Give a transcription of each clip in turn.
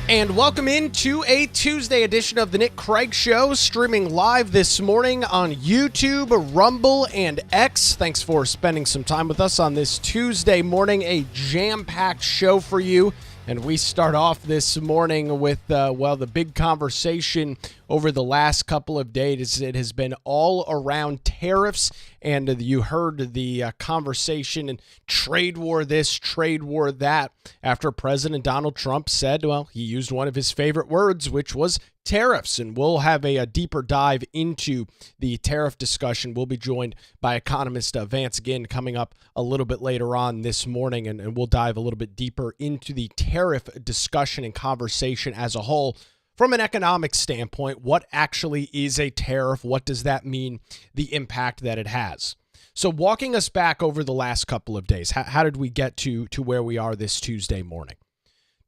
And welcome into a Tuesday edition of the Nick Craig Show, streaming live this morning on YouTube, Rumble, and X. Thanks for spending some time with us on this Tuesday morning, a jam-packed show for you. And we start off this morning with, the big conversation over the last couple of days. It has been all around tariffs, and you heard the conversation and trade war this, trade war that, after President Donald Trump said, well, he used one of his favorite words, which was tariffs. And we'll have a deeper dive into the tariff discussion. We'll be joined by economist Vance Ginn coming up a little bit later on this morning, and we'll dive a little bit deeper into the tariff discussion and conversation as a whole. From an economic standpoint, what actually is a tariff? What does that mean? The impact that it has. So walking us back over the last couple of days, how did we get to where we are this Tuesday morning?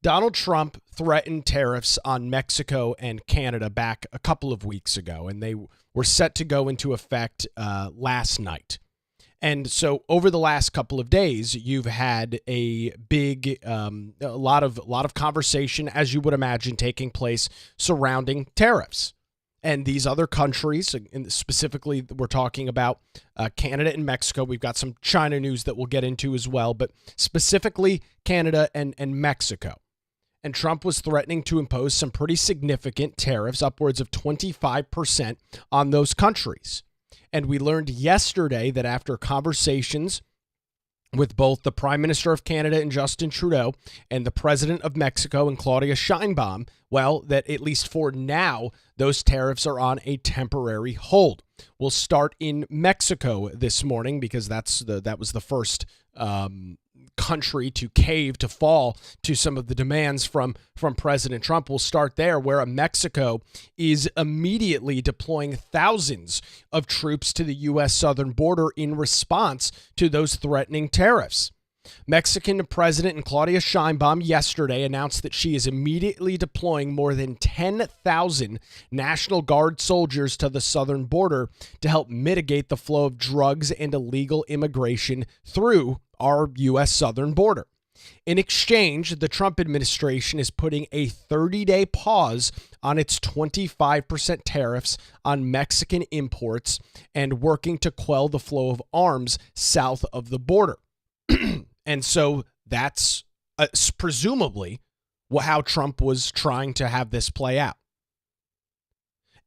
Donald Trump threatened tariffs on Mexico and Canada back a couple of weeks ago, and they were set to go into effect last night. And so over the last couple of days, you've had a big, a lot of conversation, as you would imagine, taking place surrounding tariffs. And these other countries, and specifically we're talking about Canada and Mexico. We've got some China news that we'll get into as well, but specifically Canada and Mexico. And Trump was threatening to impose some pretty significant tariffs, upwards of 25% on those countries. And we learned yesterday that after conversations with both the Prime Minister of Canada and Justin Trudeau and the President of Mexico and Claudia Sheinbaum, well, that at least for now, those tariffs are on a temporary hold. We'll start in Mexico this morning because that was the first country to cave, to fall to some of the demands from President Trump. We'll start there, where Mexico is immediately deploying thousands of troops to the U.S. southern border in response to those threatening tariffs. Mexican President Claudia Sheinbaum yesterday announced that she is immediately deploying more than 10,000 National Guard soldiers to the southern border to help mitigate the flow of drugs and illegal immigration through our U.S. southern border. In exchange, the Trump administration is putting a 30-day pause on its 25% tariffs on Mexican imports and working to quell the flow of arms south of the border. And so that's presumably how Trump was trying to have this play out.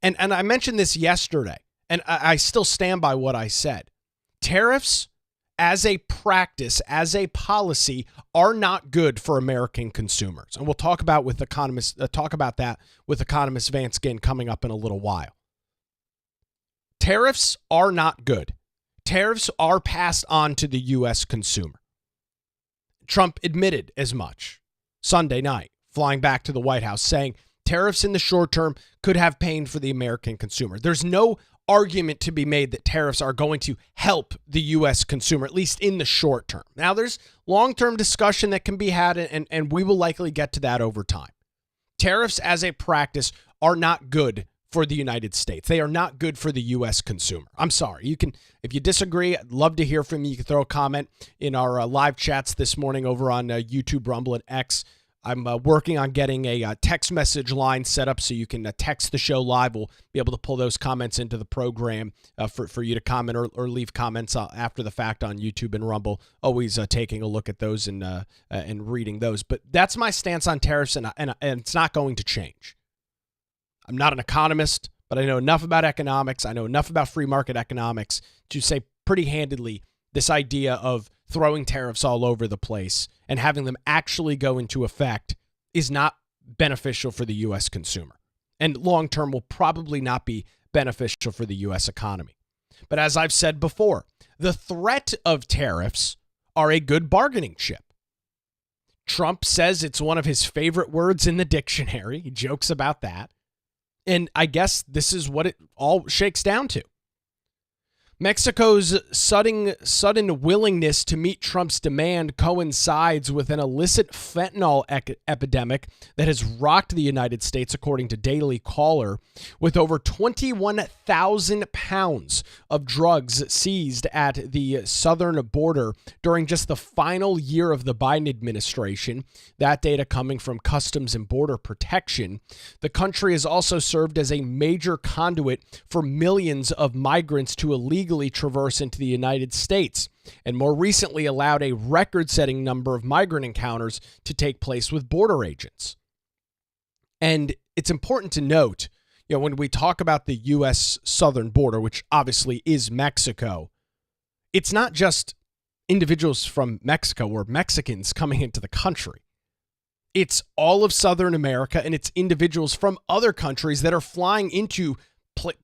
And I mentioned this yesterday, and I still stand by what I said. Tariffs as a practice, as a policy, are not good for American consumers. And we'll talk about that with economist Vance Ginn coming up in a little while. Tariffs are not good. Tariffs are passed on to the U.S. consumer. Trump admitted as much Sunday night, flying back to the White House, saying tariffs in the short term could have pain for the American consumer. There's no argument to be made that tariffs are going to help the U.S. consumer, at least in the short term. Now, there's long-term discussion that can be had, and we will likely get to that over time. Tariffs as a practice are not good for the United States. They are not good for the U.S. consumer. I'm sorry. You can, if you disagree, I'd love to hear from you. You can throw a comment in our live chats this morning over on YouTube, Rumble, and X. I'm working on getting a text message line set up so you can text the show live. We'll be able to pull those comments into the program for you to comment or leave comments after the fact on YouTube and Rumble. Always taking a look at those and reading those. But that's my stance on tariffs, and it's not going to change. I'm not an economist, but I know enough about economics. I know enough about free market economics to say pretty handedly this idea of throwing tariffs all over the place and having them actually go into effect is not beneficial for the U.S. consumer, and long-term will probably not be beneficial for the U.S. economy. But as I've said before, the threat of tariffs are a good bargaining chip. Trump says it's one of his favorite words in the dictionary. He jokes about that. And I guess this is what it all shakes down to. Mexico's sudden willingness to meet Trump's demand coincides with an illicit fentanyl epidemic that has rocked the United States, according to Daily Caller, with over 21,000 pounds of drugs seized at the southern border during just the final year of the Biden administration. That data coming from Customs and Border Protection. The country has also served as a major conduit for millions of migrants to illegally traverse into the United States, and more recently allowed a record-setting number of migrant encounters to take place with border agents. And it's important to note, when we talk about the U.S. southern border, which obviously is Mexico, it's not just individuals from Mexico or Mexicans coming into the country. It's all of Southern America, and it's individuals from other countries that are flying into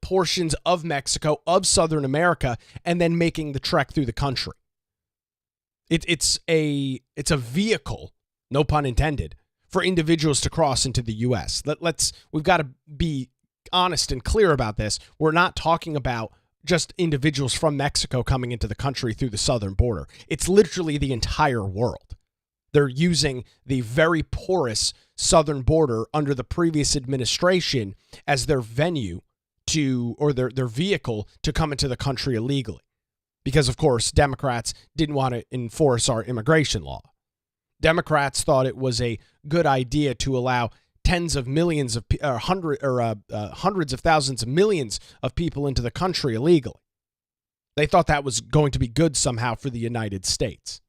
portions of Mexico, of Southern America, and then making the trek through the country. It's a vehicle, no pun intended, for individuals to cross into the U.S. We've got to be honest and clear about this. We're not talking about just individuals from Mexico coming into the country through the southern border. It's literally the entire world. They're using the very porous southern border under the previous administration as their venue or their vehicle to come into the country illegally. Because, of course, Democrats didn't want to enforce our immigration law. Democrats thought it was a good idea to allow tens of millions of hundreds of thousands of millions of people into the country illegally. They thought that was going to be good somehow for the United States.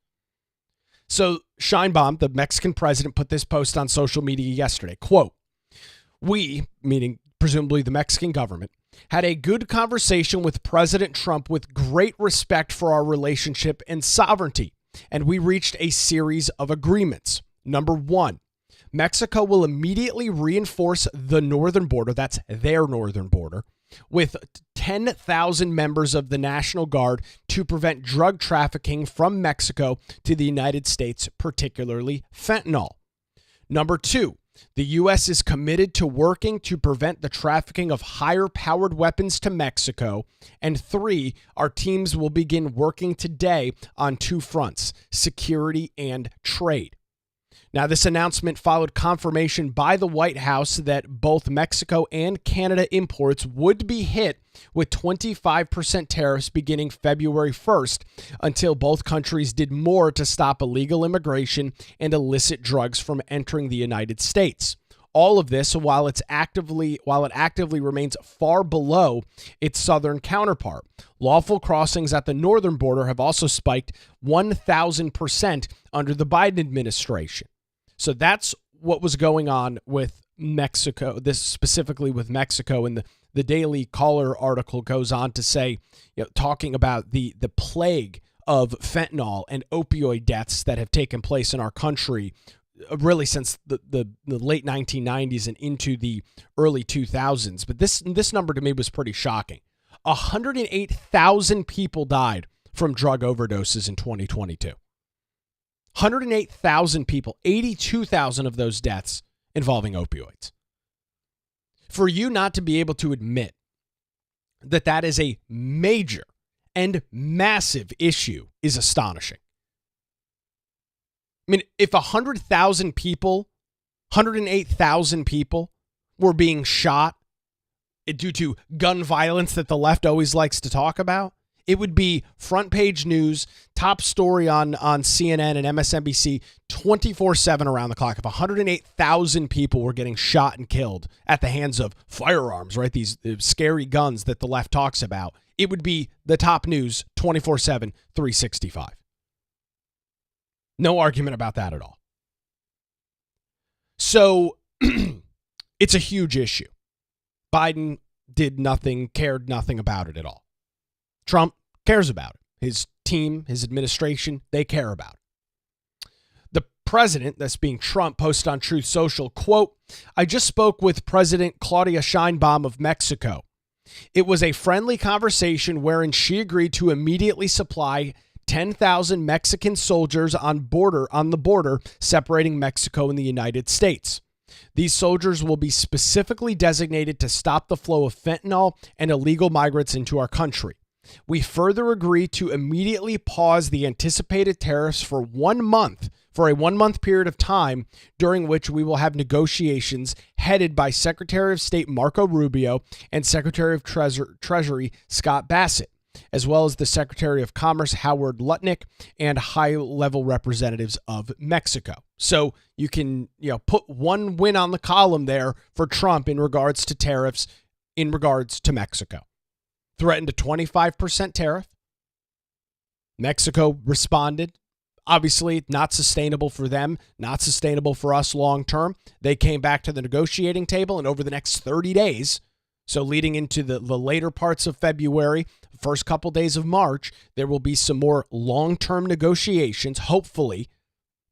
So Sheinbaum, the Mexican president, put this post on social media yesterday. Quote, "We," meaning presumably the Mexican government, "had a good conversation with President Trump with great respect for our relationship and sovereignty, and we reached a series of agreements. Number one, Mexico will immediately reinforce the northern border," that's their northern border, "with 10,000 members of the National Guard to prevent drug trafficking from Mexico to the United States, particularly fentanyl. Number two, the U.S. is committed to working to prevent the trafficking of higher-powered weapons to Mexico. And three, our teams will begin working today on two fronts, security and trade." Now, this announcement followed confirmation by the White House that both Mexico and Canada imports would be hit with 25% tariffs beginning February 1st until both countries did more to stop illegal immigration and illicit drugs from entering the United States. All of this while it actively remains far below its southern counterpart. Lawful crossings at the northern border have also spiked 1,000% under the Biden administration. So that's what was going on with Mexico, this specifically with Mexico. And the Daily Caller article goes on to say, talking about the plague of fentanyl and opioid deaths that have taken place in our country really since the late 1990s and into the early 2000s. But this number to me was pretty shocking. 108,000 people died from drug overdoses in 2022. 108,000 people, 82,000 of those deaths involving opioids. For you not to be able to admit that that is a major and massive issue is astonishing. I mean, if 108,000 people were being shot due to gun violence that the left always likes to talk about, it would be front page news, top story on CNN and MSNBC 24/7 around the clock. If 108,000 people were getting shot and killed at the hands of firearms, right, these scary guns that the left talks about, it would be the top news 24/7, 365. No argument about that at all. So it's a huge issue. Biden did nothing, cared nothing about it at all. Trump cares about it. His team, his administration, they care about it. The president, that's being Trump, posted on Truth Social, quote, "I just spoke with President Claudia Sheinbaum of Mexico. It was a friendly conversation wherein she agreed to immediately supply 10,000 Mexican soldiers on the border separating Mexico and the United States. These soldiers will be specifically designated to stop the flow of fentanyl and illegal migrants into our country. We further agree to immediately pause the anticipated tariffs for 1 month, for a 1-month period of time, during which we will have negotiations headed by Secretary of State Marco Rubio and Secretary of Treasury Scott Bassett, as well as the Secretary of Commerce Howard Lutnick and high-level representatives of Mexico. So you can, put one win on the column there for Trump in regards to tariffs in regards to Mexico. Threatened a 25% tariff. Mexico responded. Obviously, not sustainable for them, not sustainable for us long term. They came back to the negotiating table, and over the next 30 days, so leading into the later parts of February, first couple days of March, there will be some more long-term negotiations. Hopefully,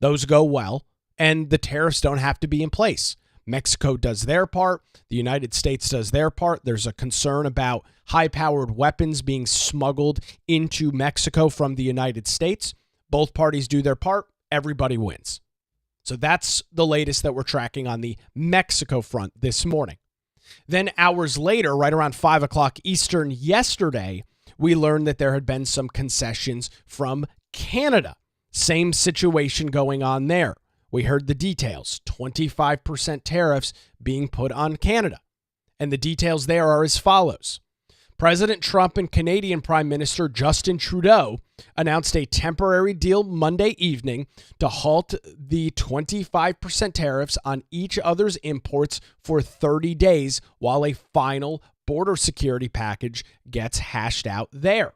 those go well, and the tariffs don't have to be in place. Mexico does their part. The United States does their part. There's a concern about high-powered weapons being smuggled into Mexico from the United States. Both parties do their part. Everybody wins. So that's the latest that we're tracking on the Mexico front this morning. Then hours later, right around 5 o'clock Eastern yesterday, we learned that there had been some concessions from Canada. Same situation going on there. We heard the details, 25% tariffs being put on Canada. And the details there are as follows. President Trump and Canadian Prime Minister Justin Trudeau announced a temporary deal Monday evening to halt the 25% tariffs on each other's imports for 30 days while a final border security package gets hashed out there.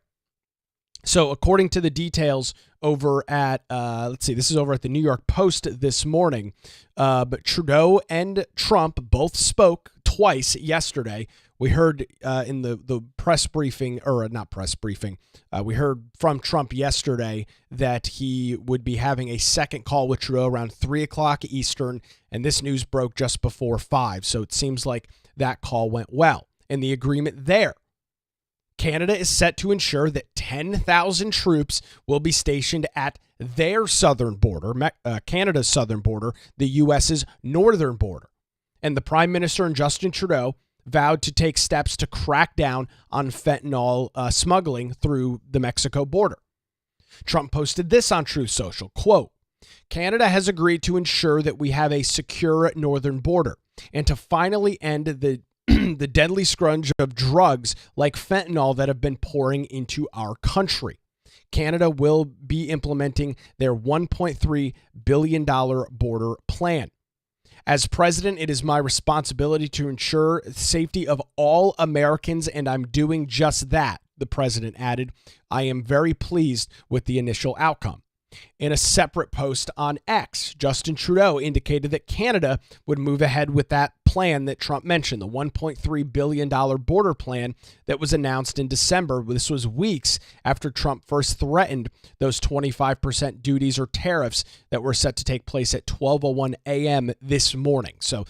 So according to the details over at, this is over at the New York Post this morning, but Trudeau and Trump both spoke twice yesterday. We heard in the press briefing, or not press briefing, we heard from Trump yesterday that he would be having a second call with Trudeau around 3 o'clock Eastern, and this news broke just before 5. So it seems like that call went well. And the agreement there, Canada is set to ensure that 10,000 troops will be stationed at their southern border, Canada's southern border, the U.S.'s northern border. And the Prime Minister and Justin Trudeau vowed to take steps to crack down on fentanyl smuggling through the Mexico border. Trump posted this on Truth Social, quote, Canada has agreed to ensure that we have a secure northern border and to finally end the deadly scourge of drugs like fentanyl that have been pouring into our country. Canada will be implementing their $1.3 billion border plan. As president, it is my responsibility to ensure the safety of all Americans, and I'm doing just that, the president added. I am very pleased with the initial outcome. In a separate post on X, Justin Trudeau indicated that Canada would move ahead with that plan that Trump mentioned, the $1.3 billion border plan that was announced in December. This was weeks after Trump first threatened those 25% duties or tariffs that were set to take place at 12:01 a.m. this morning. So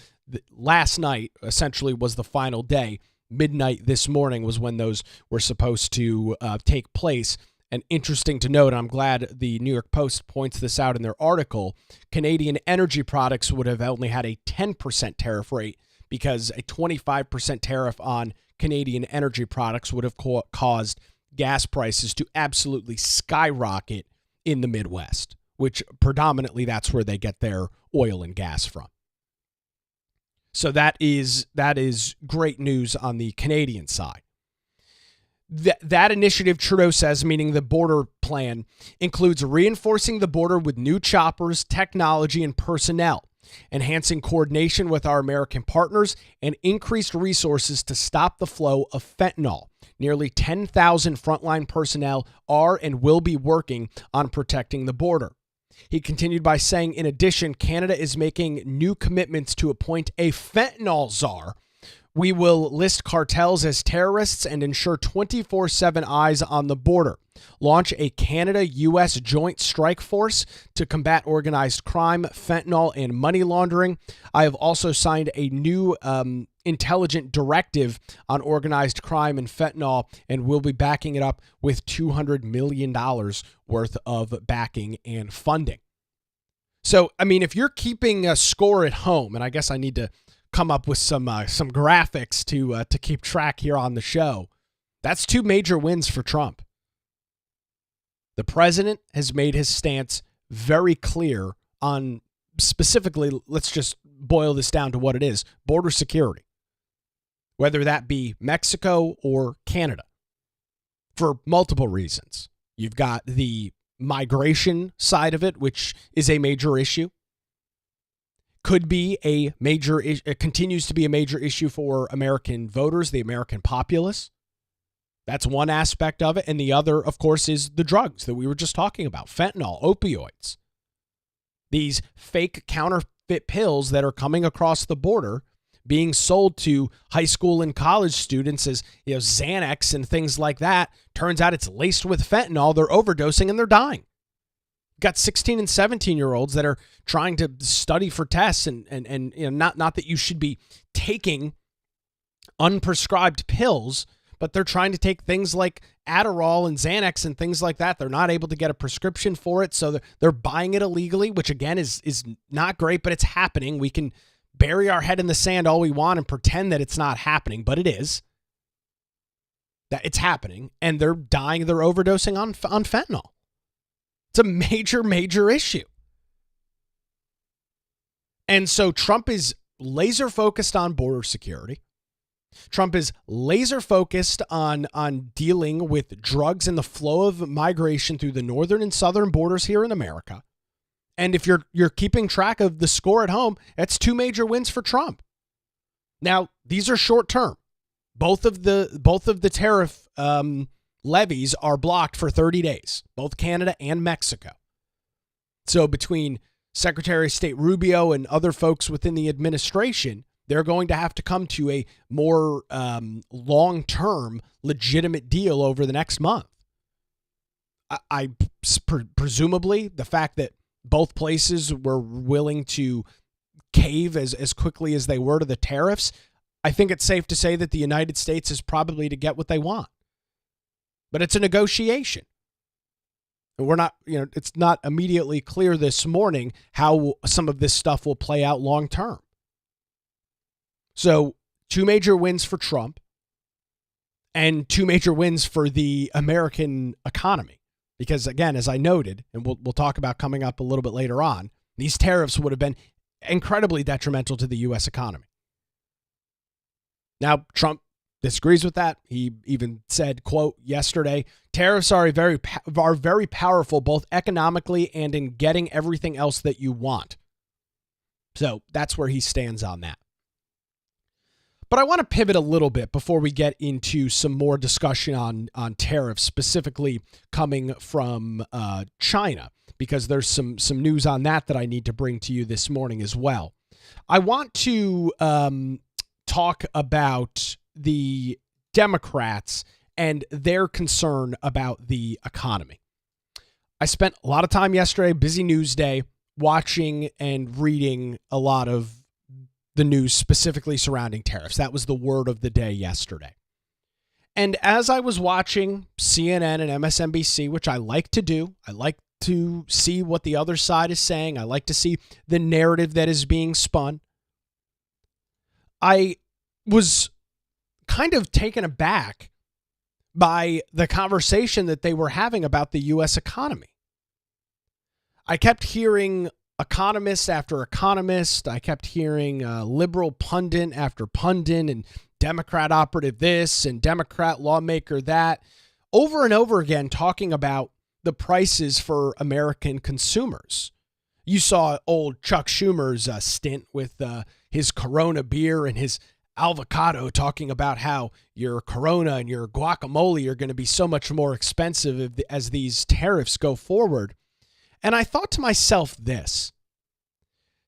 last night essentially was the final day. Midnight this morning was when those were supposed to take place. And interesting to note, I'm glad the New York Post points this out in their article, Canadian energy products would have only had a 10% tariff rate because a 25% tariff on Canadian energy products would have caused gas prices to absolutely skyrocket in the Midwest, which predominantly that's where they get their oil and gas from. So that is great news on the Canadian side. That initiative, Trudeau says, meaning the border plan, includes reinforcing the border with new choppers, technology, and personnel, enhancing coordination with our American partners, and increased resources to stop the flow of fentanyl. Nearly 10,000 frontline personnel are and will be working on protecting the border. He continued by saying, in addition, Canada is making new commitments to appoint a fentanyl czar. We will list cartels as terrorists and ensure 24/7 eyes on the border. Launch a Canada-U.S. joint strike force to combat organized crime, fentanyl, and money laundering. I have also signed a new intelligent directive on organized crime and fentanyl, and we'll be backing it up with $200 million worth of backing and funding. So, I mean, if you're keeping a score at home, and I guess I need to come up with some graphics to keep track here on the show. That's two major wins for Trump. The president has made his stance very clear on, specifically, let's just boil this down to what it is, border security, whether that be Mexico or Canada, for multiple reasons. You've got the migration side of it, which is a major issue. Could be a major issue, it continues to be a major issue for American voters, the American populace. That's one aspect of it. And the other, of course, is the drugs that we were just talking about, fentanyl, opioids. These fake counterfeit pills that are coming across the border being sold to high school and college students as, Xanax and things like that. Turns out it's laced with fentanyl. They're overdosing and they're dying. Got 16 and 17-year-olds that are trying to study for tests and not that you should be taking unprescribed pills, but they're trying to take things like Adderall and Xanax and things like that. They're not able to get a prescription for it, so they're buying it illegally, which again is not great, but it's happening. We can bury our head in the sand all we want and pretend that it's not happening, but it is. That it's happening, and they're dying, they're overdosing on fentanyl. It's a major, major issue. And so Trump is laser focused on border security. Trump is laser focused on dealing with drugs and the flow of migration through the northern and southern borders here in America. And if you're keeping track of the score at home, that's two major wins for Trump. Now, these are short term. Both of the tariff levies are blocked for 30 days, both Canada and Mexico. So between Secretary of State Rubio and other folks within the administration, they're going to have to come to a more long-term, legitimate deal over the next month. Presumably, the fact that both places were willing to cave as quickly as they were to the tariffs, I think it's safe to say that the United States is probably to get what they want. But it's a negotiation. And we're not, it's not immediately clear this morning how some of this stuff will play out long term. So, two major wins for Trump and two major wins for the American economy. Because again, as I noted, and we'll talk about coming up a little bit later on, these tariffs would have been incredibly detrimental to the U.S. economy. Now, Trump disagrees with that. He even said, quote, yesterday, tariffs are very powerful, both economically and in getting everything else that you want. So that's where he stands on that. But I want to pivot a little bit before we get into some more discussion on tariffs, specifically coming from China, because there's some news on that I need to bring to you this morning as well. I want to talk about the Democrats and their concern about the economy. I spent a lot of time yesterday, busy news day, watching and reading a lot of the news specifically surrounding tariffs. That was the word of the day yesterday. And as I was watching CNN and MSNBC, which I like to do, I like to see what the other side is saying. I like to see the narrative that is being spun. I was kind of taken aback by the conversation that they were having about the U.S. economy. I kept hearing economist after economist. I kept hearing liberal pundit after pundit and Democrat operative this and Democrat lawmaker that, over and over again talking about the prices for American consumers. You saw old Chuck Schumer's stint with his Corona beer and his avocado talking about how your Corona and your guacamole are going to be so much more expensive as these tariffs go forward. And I thought to myself this: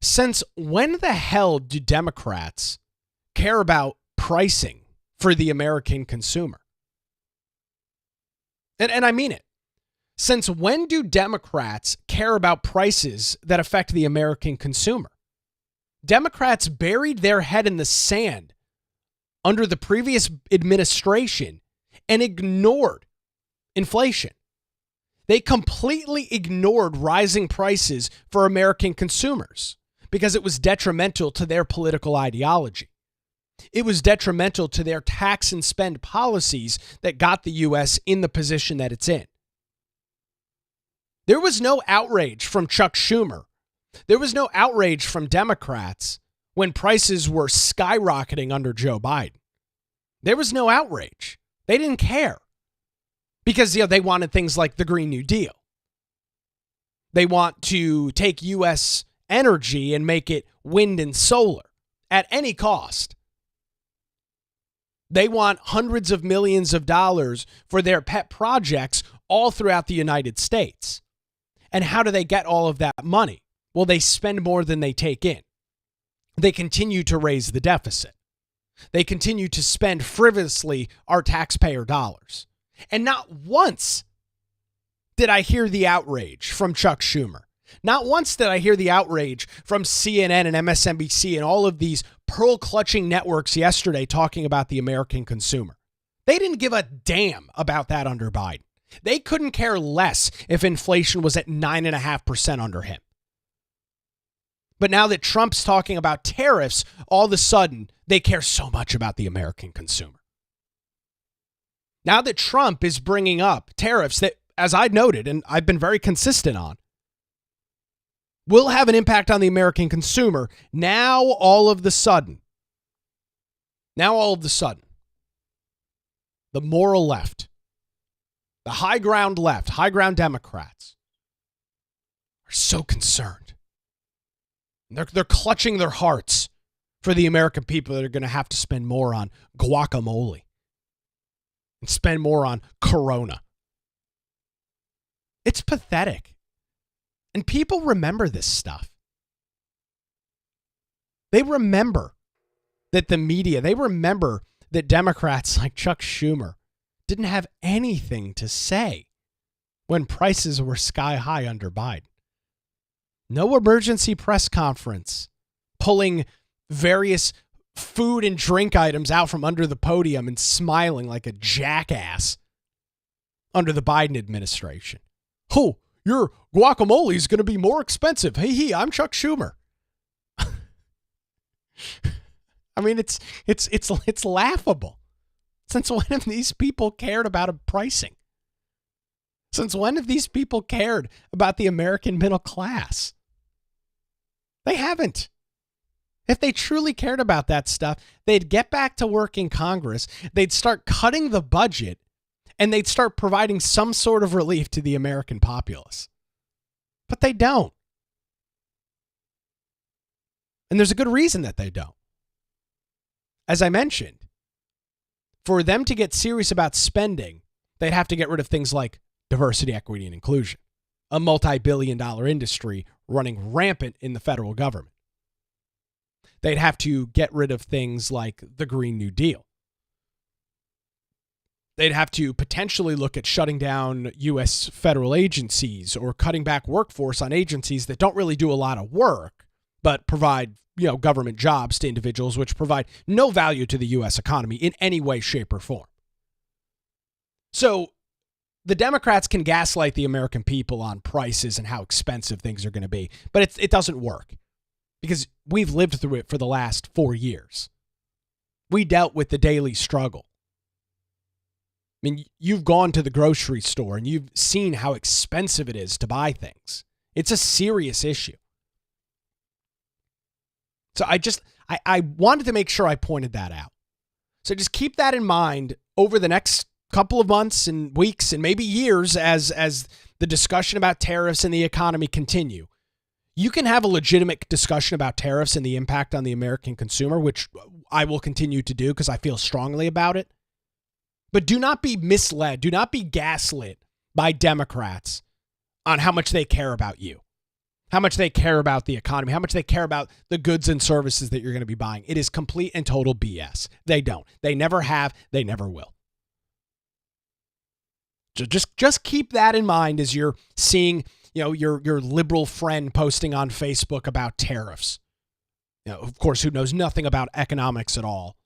since when the hell do Democrats care about pricing for the American consumer? And I mean it. Since when do Democrats care about prices that affect the American consumer? Democrats buried their head in the sand under the previous administration and ignored inflation. They completely ignored rising prices for American consumers because it was detrimental to their political ideology. It was detrimental to their tax and spend policies that got the U.S. in the position that it's in. There was no outrage from Chuck Schumer. There was no outrage from Democrats when prices were skyrocketing under Joe Biden. There was no outrage. They didn't care because they wanted things like the Green New Deal. They want to take U.S. energy and make it wind and solar at any cost. They want hundreds of millions of dollars for their pet projects all throughout the United States. And how do they get all of that money? Well, they spend more than they take in. They continue to raise the deficit. They continue to spend frivolously our taxpayer dollars. And not once did I hear the outrage from Chuck Schumer. Not once did I hear the outrage from CNN and MSNBC and all of these pearl-clutching networks yesterday talking about the American consumer. They didn't give a damn about that under Biden. They couldn't care less if inflation was at 9.5% under him. But now that Trump's talking about tariffs, all of a sudden, they care so much about the American consumer. Now that Trump is bringing up tariffs that, as I noted, and I've been very consistent on, will have an impact on the American consumer, now all of a sudden, the moral left, the high ground left, high ground Democrats are so concerned. They're clutching their hearts for the American people that are going to have to spend more on guacamole and spend more on Corona. It's pathetic. And people remember this stuff. They remember that the media, they remember that Democrats like Chuck Schumer didn't have anything to say when prices were sky high under Biden. No emergency press conference, pulling various food and drink items out from under the podium and smiling like a jackass under the Biden administration. Oh, your guacamole is going to be more expensive. Hey, I'm Chuck Schumer. I mean, it's laughable. Since when have these people cared about pricing? Since when have these people cared about the American middle class? They haven't. If they truly cared about that stuff, they'd get back to work in Congress, they'd start cutting the budget, and they'd start providing some sort of relief to the American populace. But they don't. And there's a good reason that they don't. As I mentioned, for them to get serious about spending, they'd have to get rid of things like diversity, equity, and inclusion, a multi-billion-dollar industry running rampant in the federal government. They'd have to get rid of things like the Green New Deal. They'd have to potentially look at shutting down U.S. federal agencies or cutting back workforce on agencies that don't really do a lot of work, but provide, government jobs to individuals, which provide no value to the U.S. economy in any way, shape, or form. So the Democrats can gaslight the American people on prices and how expensive things are going to be, but it doesn't work because we've lived through it for the last 4 years. We dealt with the daily struggle. I mean, you've gone to the grocery store and you've seen how expensive it is to buy things. It's a serious issue. So I wanted to make sure I pointed that out. So just keep that in mind over the next couple of months and weeks and maybe years as the discussion about tariffs and the economy continue. You can have a legitimate discussion about tariffs and the impact on the American consumer, which I will continue to do because I feel strongly about it. But do not be misled. Do not be gaslit by Democrats on how much they care about you, how much they care about the economy, how much they care about the goods and services that you're going to be buying. It is complete and total BS. They don't. They never have. They never will. So just keep that in mind as you're seeing, your liberal friend posting on Facebook about tariffs. Of course, who knows nothing about economics at all.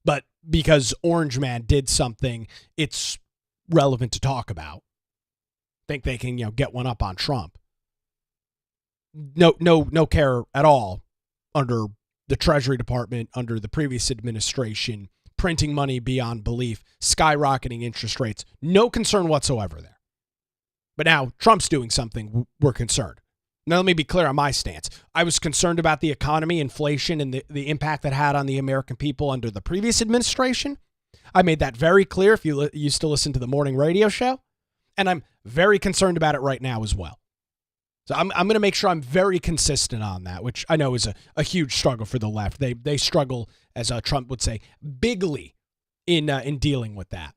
But because Orange Man did something, it's relevant to talk about. Think they can, get one up on Trump. No care at all under the Treasury Department under the previous administration, printing money beyond belief, skyrocketing interest rates. No concern whatsoever there. But now Trump's doing something, we're concerned. Now, let me be clear on my stance. I was concerned about the economy, inflation, and the impact that had on the American people under the previous administration. I made that very clear if you used to listen to the morning radio show. And I'm very concerned about it right now as well. So I'm going to make sure I'm very consistent on that, which I know is a huge struggle for the left. They struggle, as Trump would say, bigly in dealing with that.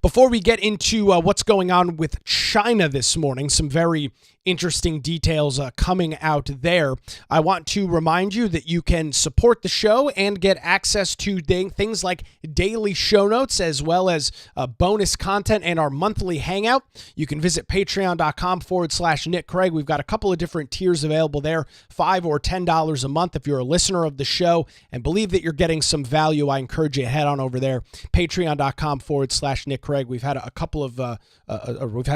Before we get into what's going on with China this morning, some very interesting details coming out there. I want to remind you that you can support the show and get access to things like daily show notes as well as bonus content and our monthly hangout. You can visit patreon.com/Nick Craig. We've got a couple of different tiers available there, $5 or $10 a month. If you're a listener of the show and believe that you're getting some value, I encourage you to head on over there, patreon.com/Nick Craig. We've had a couple of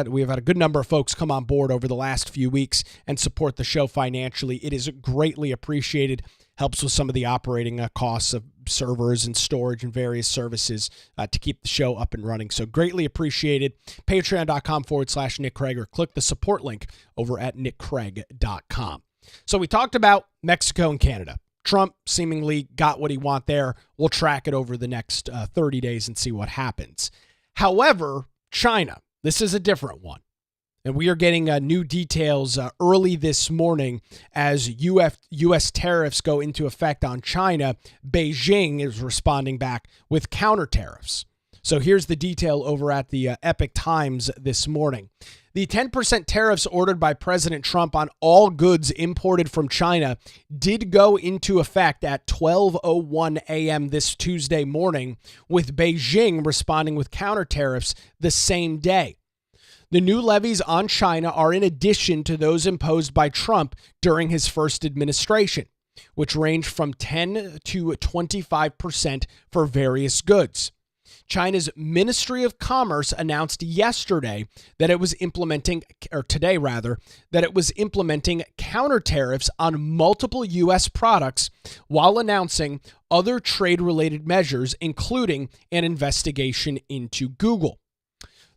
we've had a good number of folks come on board over the last few weeks and support the show financially. It is greatly appreciated. Helps with some of the operating costs of servers and storage and various services to keep the show up and running. So greatly appreciated. Patreon.com/Nick Craig, or click the support link over at nickcraig.com. So we talked about Mexico and Canada. Trump seemingly got what he want there. We'll track it over the next 30 days and see what happens. However, China, this is a different one. And we are getting new details early this morning as U.S. tariffs go into effect on China. Beijing is responding back with counter tariffs. So here's the detail over at the Epoch Times this morning. The 10% tariffs ordered by President Trump on all goods imported from China did go into effect at 12:01 a.m. this Tuesday morning, with Beijing responding with counter tariffs the same day. The new levies on China are in addition to those imposed by Trump during his first administration, which range from 10 to 25% for various goods. China's Ministry of Commerce announced yesterday that it was implementing, or today rather, that it was implementing counter tariffs on multiple U.S. products while announcing other trade-related measures, including an investigation into Google.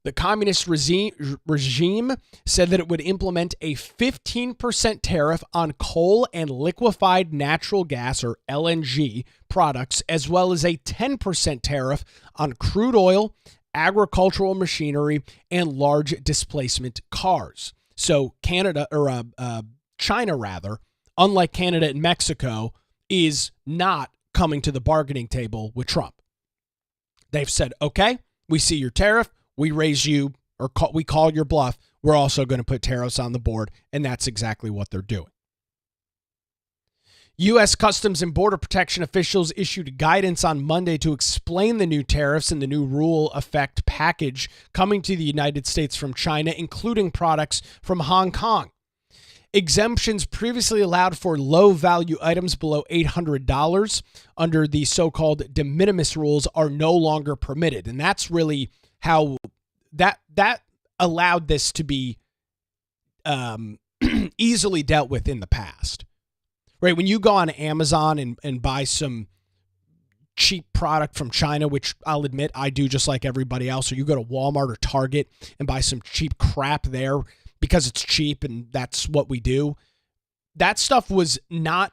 The communist regime said that it would implement a 15% tariff on coal and liquefied natural gas, or LNG, products, as well as a 10% tariff on crude oil, agricultural machinery, and large displacement cars. So China, unlike Canada and Mexico, is not coming to the bargaining table with Trump. They've said, okay, we see your tariff. We raise you, or we call your bluff. We're also going to put tariffs on the board, and that's exactly what they're doing. U.S. Customs and Border Protection officials issued guidance on Monday to explain the new tariffs and the new rule effect package coming to the United States from China, including products from Hong Kong. Exemptions previously allowed for low-value items below $800 under the so-called de minimis rules are no longer permitted, and that's really how that allowed this to be easily dealt with in the past. Right? When you go on Amazon and buy some cheap product from China, which I'll admit I do just like everybody else, or you go to Walmart or Target and buy some cheap crap there because it's cheap and that's what we do, that stuff was not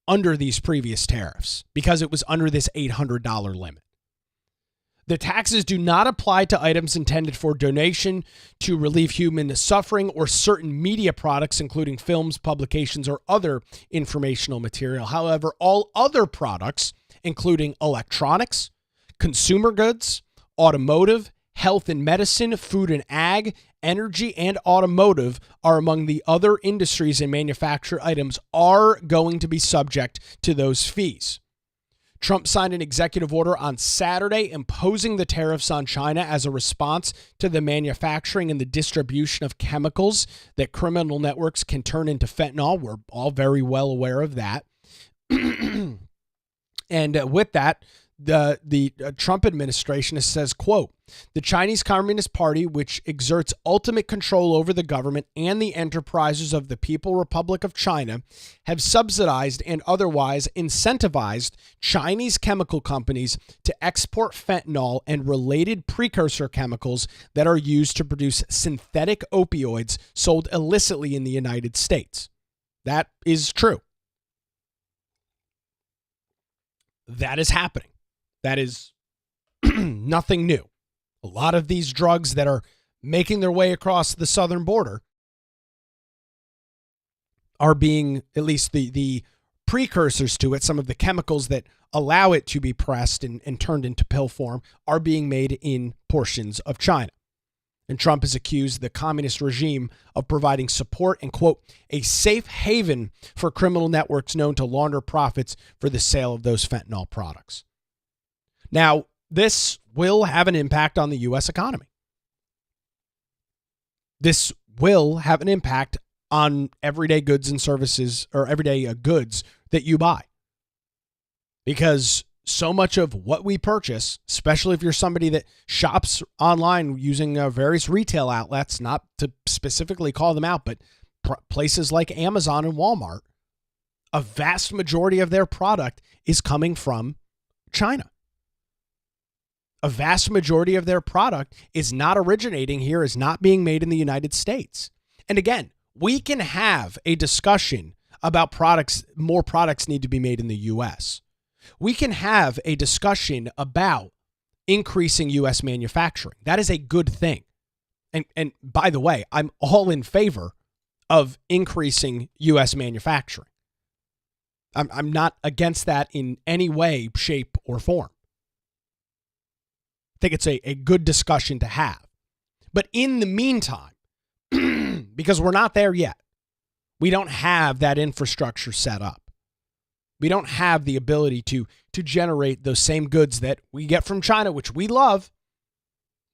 under these previous tariffs because it was under this $800 limit. The taxes do not apply to items intended for donation to relieve human suffering or certain media products, including films, publications, or other informational material. However, all other products, including electronics, consumer goods, automotive, health and medicine, food and ag, energy, and automotive, are among the other industries and manufactured items are going to be subject to those fees. Trump signed an executive order on Saturday imposing the tariffs on China as a response to the manufacturing and the distribution of chemicals that criminal networks can turn into fentanyl. We're all very well aware of that. And with that, the Trump administration says, quote, the Chinese Communist Party, which exerts ultimate control over the government and the enterprises of the People Republic of China, have subsidized and otherwise incentivized Chinese chemical companies to export fentanyl and related precursor chemicals that are used to produce synthetic opioids sold illicitly in the United States. That is true. That is happening. That is nothing new. A lot of these drugs that are making their way across the southern border are being, at least the precursors to it, some of the chemicals that allow it to be pressed and turned into pill form, are being made in portions of China. And Trump has accused the communist regime of providing support and, quote, a safe haven for criminal networks known to launder profits for the sale of those fentanyl products. Now, this will have an impact on the U.S. economy. This will have an impact on everyday goods and services, or everyday goods that you buy. Because so much of what we purchase, especially if you're somebody that shops online using various retail outlets, not to specifically call them out, but places like Amazon and Walmart, a vast majority of their product is coming from China. A vast majority of their product is not originating here, is not being made in the United States. And again, we can have a discussion about products, more products need to be made in the U.S. We can have a discussion about increasing U.S. manufacturing. That is a good thing. And by the way, I'm all in favor of increasing U.S. manufacturing. I'm not against that in any way, shape, or form. I think it's a good discussion to have. But in the meantime, because we're not there yet, we don't have that infrastructure set up. We don't have the ability to generate those same goods that we get from China, which we love.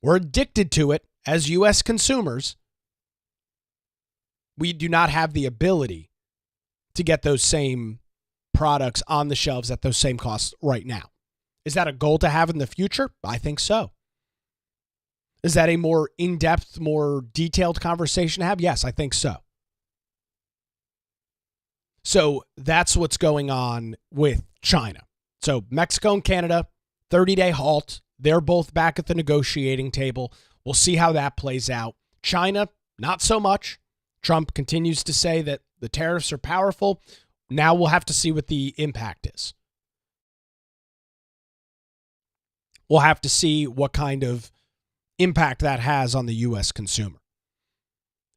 We're addicted to it as U.S. consumers. We do not have the ability to get those same products on the shelves at those same costs right now. Is that a goal to have in the future? I think so. Is that a more in-depth, more detailed conversation to have? Yes, I think so. So that's what's going on with China. So Mexico and Canada, 30-day halt. They're both back at the negotiating table. We'll see how that plays out. China, not so much. Trump continues to say that the tariffs are powerful. Now we'll have to see what the impact is. We'll have to see what kind of impact that has on the U.S. consumer.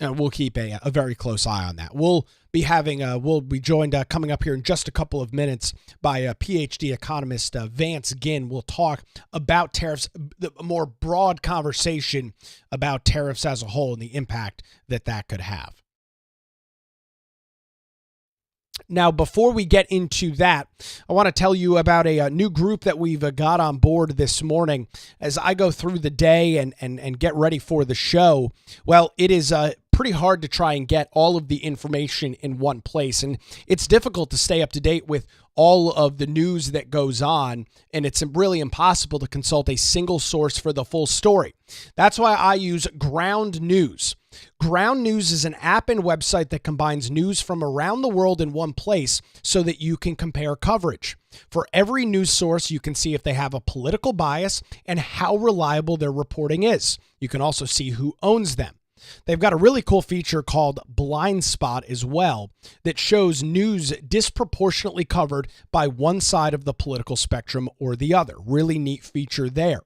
And we'll keep a very close eye on that. We'll be joined coming up here in just a couple of minutes by a PhD economist, Vance Ginn. We'll talk about tariffs, a more broad conversation about tariffs as a whole and the impact that could have. Now, before we get into that, I want to tell you about a new group that we've got on board this morning. As I go through the day and get ready for the show, well, it is pretty hard to try and get all of the information in one place. And it's difficult to stay up to date with all of the news that goes on, and it's really impossible to consult a single source for the full story. That's why I use Ground News. Ground News is an app and website that combines news from around the world in one place so that you can compare coverage. For every news source, you can see if they have a political bias and how reliable their reporting is. You can also see who owns them. They've got a really cool feature called Blind Spot as well that shows news disproportionately covered by one side of the political spectrum or the other. Really neat feature there.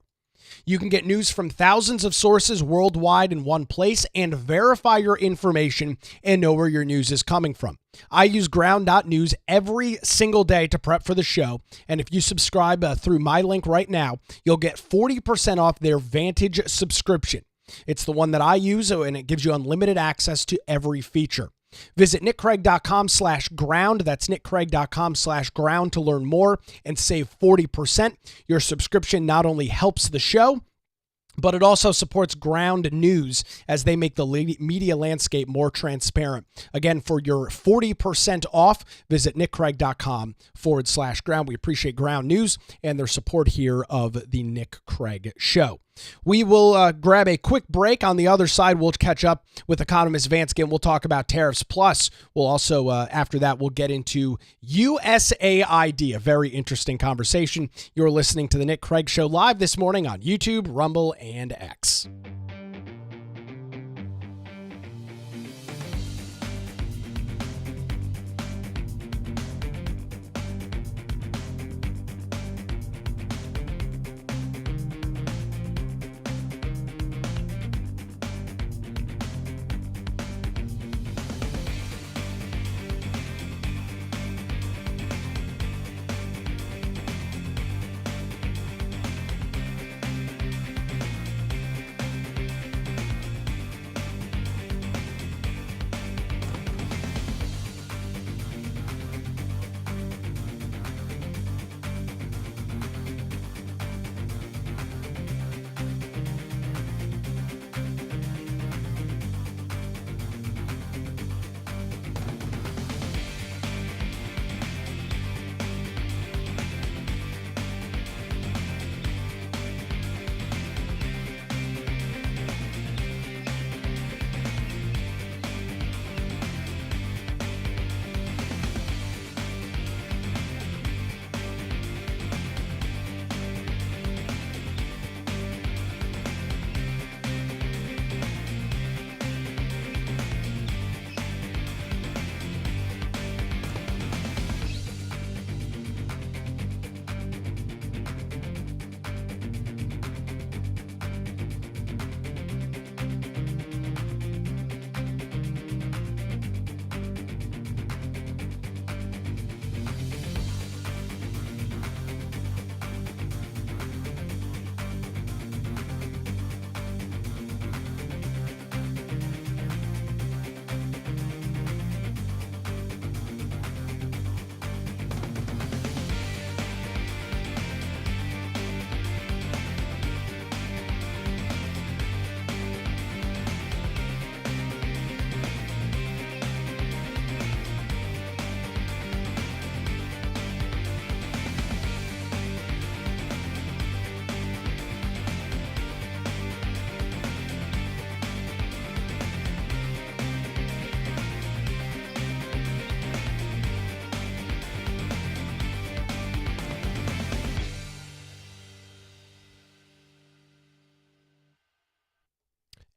You can get news from thousands of sources worldwide in one place and verify your information and know where your news is coming from. I use Ground.News every single day to prep for the show, and if you subscribe through my link right now, you'll get 40% off their Vantage subscription. It's the one that I use, and it gives you unlimited access to every feature. Visit nickcraig.com/ground. That's nickcraig.com/ground to learn more and save 40%. Your subscription not only helps the show, but it also supports ground news as they make the media landscape more transparent. Again, for your 40% off, visit nickcraig.com/ground. We appreciate Ground News and their support here of the Nick Craig Show. We will grab a quick break. On the other side, we'll catch up with economist Vance Ginn. We'll talk about tariffs. Plus, we'll also, after that, we'll get into USAID, a very interesting conversation. You're listening to the Nick Craig Show live this morning on YouTube, Rumble, and X.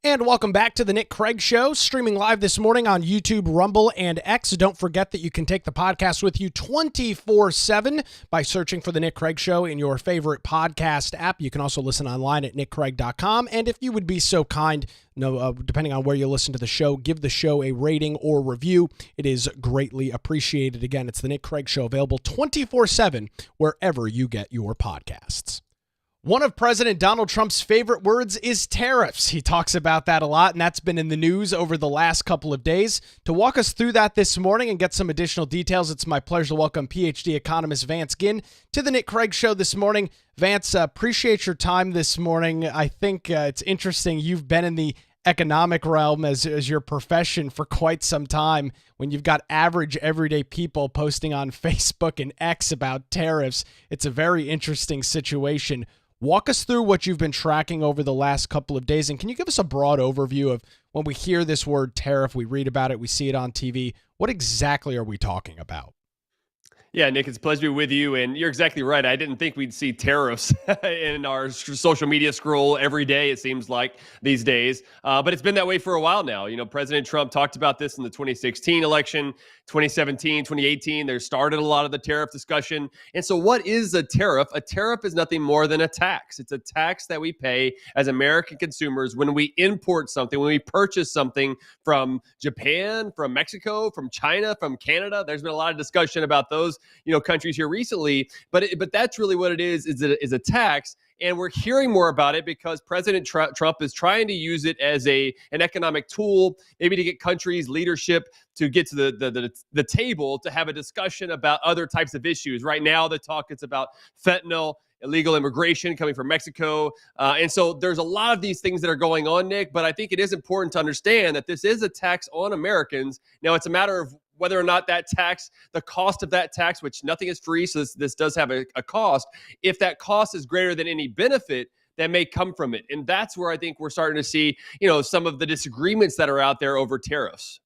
And welcome back to the Nick Craig Show, streaming live this morning on YouTube, Rumble, and X. Don't forget that you can take the podcast with you 24/7 by searching for the Nick Craig Show in your favorite podcast app. You can also listen online at nickcraig.com. And if you would be so kind, depending on where you listen to the show, give the show a rating or review. It is greatly appreciated. Again, it's the Nick Craig Show, available 24/7 wherever you get your podcasts. One of President Donald Trump's favorite words is tariffs. He talks about that a lot, and that's been in the news over the last couple of days. To walk us through that this morning and get some additional details, it's my pleasure to welcome PhD economist Vance Ginn to the Nick Craig Show this morning. Vance, appreciate your time this morning. I think it's interesting. You've been in the economic realm as your profession for quite some time. When you've got average everyday people posting on Facebook and X about tariffs, it's a very interesting situation. Walk us through what you've been tracking over the last couple of days, and can you give us a broad overview of when we hear this word tariff, we read about it, we see it on TV, what exactly are we talking about? Yeah, Nick, it's a pleasure to be with you. And you're exactly right. I didn't think we'd see tariffs in our social media scroll every day, it seems like, these days. But it's been that way for a while now. You know, President Trump talked about this in the 2016 election, 2017, 2018. There started a lot of the tariff discussion. And so what is a tariff? A tariff is nothing more than a tax. It's a tax that we pay as American consumers when we import something, when we purchase something from Japan, from Mexico, from China, from Canada. There's been a lot of discussion about those countries here recently, but that's really what it is a tax. And we're hearing more about it because President Trump is trying to use it as an economic tool, maybe to get countries' leadership to get to the table to have a discussion about other types of issues. Right now, the talk is about fentanyl illegal immigration coming from Mexico. And so there's a lot of these things that are going on, Nick, but I think it is important to understand that this is a tax on Americans. Now, it's a matter of whether or not that tax, the cost of that tax, which nothing is free, so this does have a cost, if that cost is greater than any benefit that may come from it. And that's where I think we're starting to see, some of the disagreements that are out there over tariffs.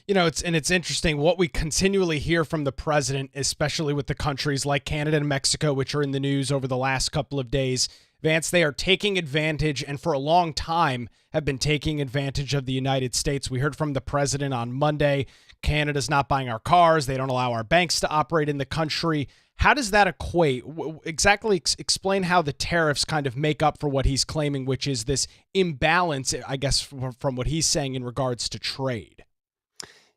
It's interesting what we continually hear from the president, especially with the countries like Canada and Mexico, which are in the news over the last couple of days. Vance, they are taking advantage, and for a long time have been taking advantage of the United States. We heard from the president on Monday, Canada's not buying our cars. They don't allow our banks to operate in the country. How does that equate? Exactly explain how the tariffs kind of make up for what he's claiming, which is this imbalance, I guess, from what he's saying in regards to trade.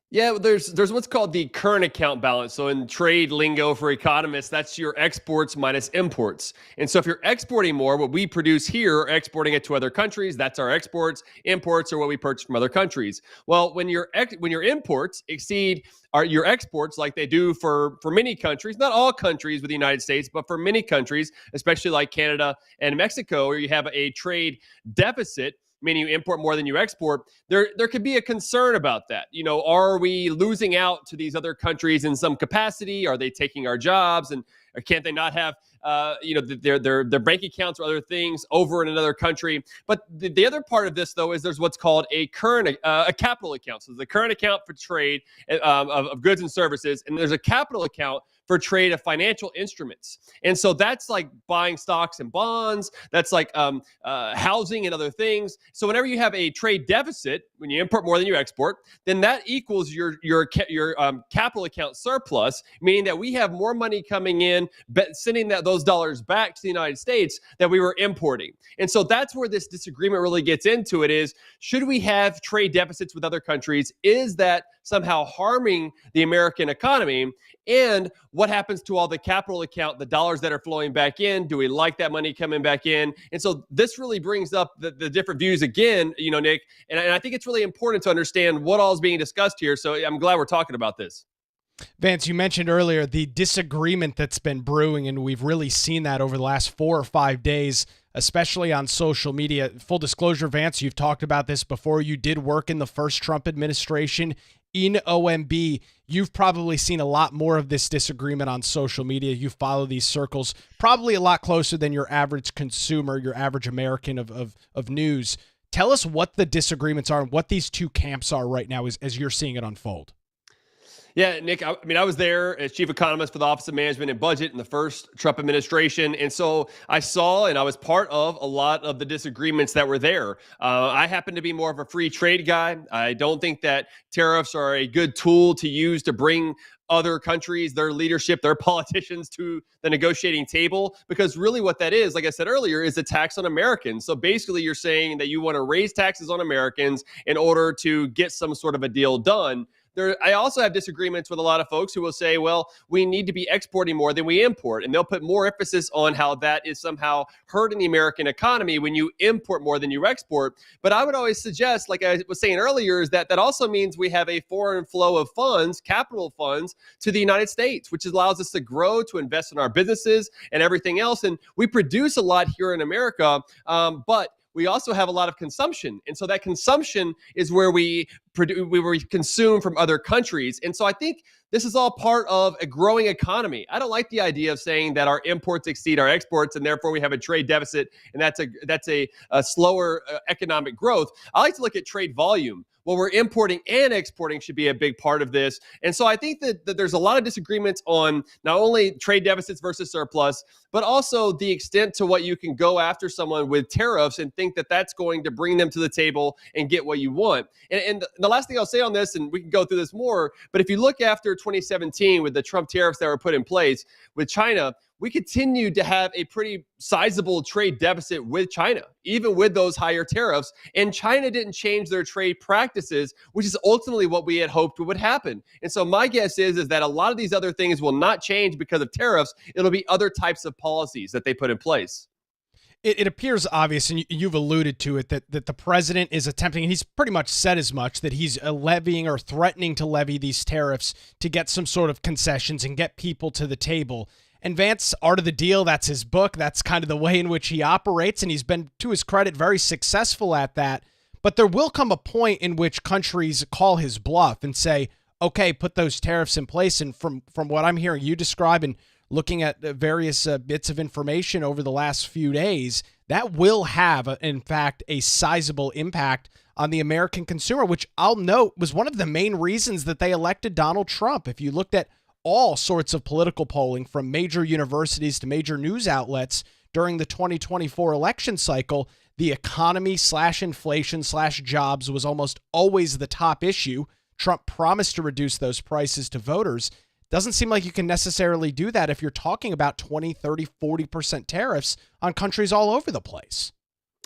Yeah, there's what's called the current account balance. So in trade lingo for economists, that's your exports minus imports. And so if you're exporting more, what we produce here, exporting it to other countries, that's our exports. Imports are what we purchase from other countries. Well, when your imports exceed your exports, like they do for many countries, not all countries with the United States, but for many countries, especially like Canada and Mexico, where you have a trade deficit, meaning you import more than you export, there could be a concern about that. Are we losing out to these other countries in some capacity? Are they taking our jobs? And or can't they not have their bank accounts or other things over in another country? But the other part of this, though, is there's what's called a current a capital account. So there's a current account for trade of goods and services, and there's a capital account for trade of financial instruments. And so that's like buying stocks and bonds. That's like housing and other things. So whenever you have a trade deficit, when you import more than you export, then that equals your capital account surplus, meaning that we have more money coming in, sending those dollars back to the United States that we were importing. And so that's where this disagreement really gets into it is, should we have trade deficits with other countries? Is that somehow harming the American economy? And what happens to all the capital account, the dollars that are flowing back in? Do we like that money coming back in? And so this really brings up the different views again, Nick. And I think it's really important to understand what all is being discussed here. So I'm glad we're talking about this. Vance, you mentioned earlier the disagreement that's been brewing, and we've really seen that over the last 4 or 5 days, especially on social media. Full disclosure, Vance, you've talked about this before. You did work in the first Trump administration in OMB. You've probably seen a lot more of this disagreement on social media. You follow these circles probably a lot closer than your average consumer, your average American of news. Tell us what the disagreements are and what these two camps are right now as you're seeing it unfold. Yeah, Nick, I was there as chief economist for the Office of Management and Budget in the first Trump administration. And so I saw and I was part of a lot of the disagreements that were there. I happen to be more of a free trade guy. I don't think that tariffs are a good tool to use to bring other countries, their leadership, their politicians to the negotiating table, because really what that is, like I said earlier, is a tax on Americans. So basically you're saying that you want to raise taxes on Americans in order to get some sort of a deal done. I also have disagreements with a lot of folks who will say, well, we need to be exporting more than we import. And they'll put more emphasis on how that is somehow hurting the American economy when you import more than you export. But I would always suggest, like I was saying earlier, is that also means we have a foreign flow of funds, capital funds, to the United States, which allows us to grow, to invest in our businesses and everything else. And we produce a lot here in America, but we also have a lot of consumption. And so that consumption is where we consume from other countries. And so I think this is all part of a growing economy. I don't like the idea of saying that our imports exceed our exports and therefore we have a trade deficit and that's a slower economic growth. I like to look at trade volume. Well, we're importing and exporting should be a big part of this. And so I think that there's a lot of disagreements on not only trade deficits versus surplus, but also the extent to what you can go after someone with tariffs and think that that's going to bring them to the table and get what you want. And the last thing I'll say on this, and we can go through this more, but if you look after 2017 with the Trump tariffs that were put in place with China, we continued to have a pretty sizable trade deficit with China, even with those higher tariffs. And China didn't change their trade practices, which is ultimately what we had hoped would happen. And so my guess is that a lot of these other things will not change because of tariffs. It'll be other types of policies that they put in place. It appears obvious, and you've alluded to it, that the president is attempting, and he's pretty much said as much, that he's levying or threatening to levy these tariffs to get some sort of concessions and get people to the table. And Vance, Art of the Deal, that's his book. That's kind of the way in which he operates, and he's been, to his credit, very successful at that. But there will come a point in which countries call his bluff and say, okay, put those tariffs in place. And from what I'm hearing you describe and looking at various bits of information over the last few days, that will have, in fact, a sizable impact on the American consumer, which I'll note was one of the main reasons that they elected Donald Trump. If you looked at all sorts of political polling from major universities to major news outlets during the 2024 election cycle, the economy / inflation / jobs was almost always the top issue. Trump promised to reduce those prices to voters. Doesn't seem like you can necessarily do that if you're talking about 20, 30, 40% tariffs on countries all over the place.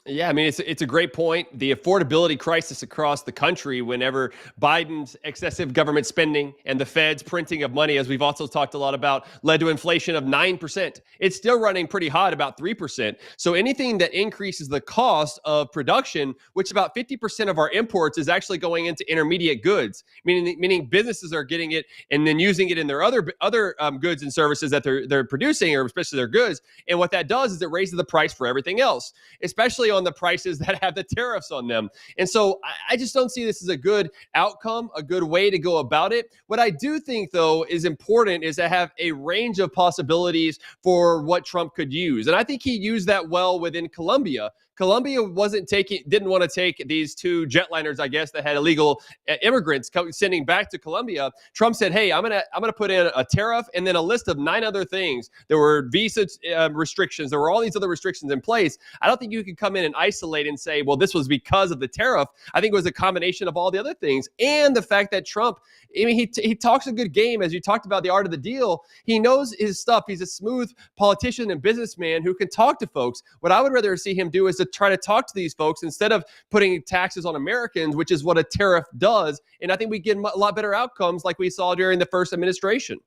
Yeah, I mean, it's a great point. The affordability crisis across the country, whenever Biden's excessive government spending and the Fed's printing of money, as we've also talked a lot about, led to inflation of 9%. It's still running pretty hot, about 3%. So anything that increases the cost of production, which about 50% of our imports is actually going into intermediate goods, meaning businesses are getting it and then using it in their other goods and services that they're producing, or especially their goods. And what that does is it raises the price for everything else, especially on the prices that have the tariffs on them. And so I just don't see this as a good outcome, a good way to go about it. What I do think, though, is important is to have a range of possibilities for what Trump could use. And I think he used that well within Colombia. Colombia didn't want to take these two jetliners, I guess, that had illegal immigrants sending back to Colombia. Trump said, "Hey, I'm gonna put in a tariff and then a list of 9 other things. There were visa restrictions. There were all these other restrictions in place. I don't think you can come in and isolate and say, well, this was because of the tariff. I think it was a combination of all the other things and the fact that Trump, I mean, he talks a good game, as you talked about the art of the deal. He knows his stuff. He's a smooth politician and businessman who can talk to folks. What I would rather see him do is to try to talk to these folks instead of putting taxes on Americans, which is what a tariff does. And I think we get a lot better outcomes like we saw during the first administration."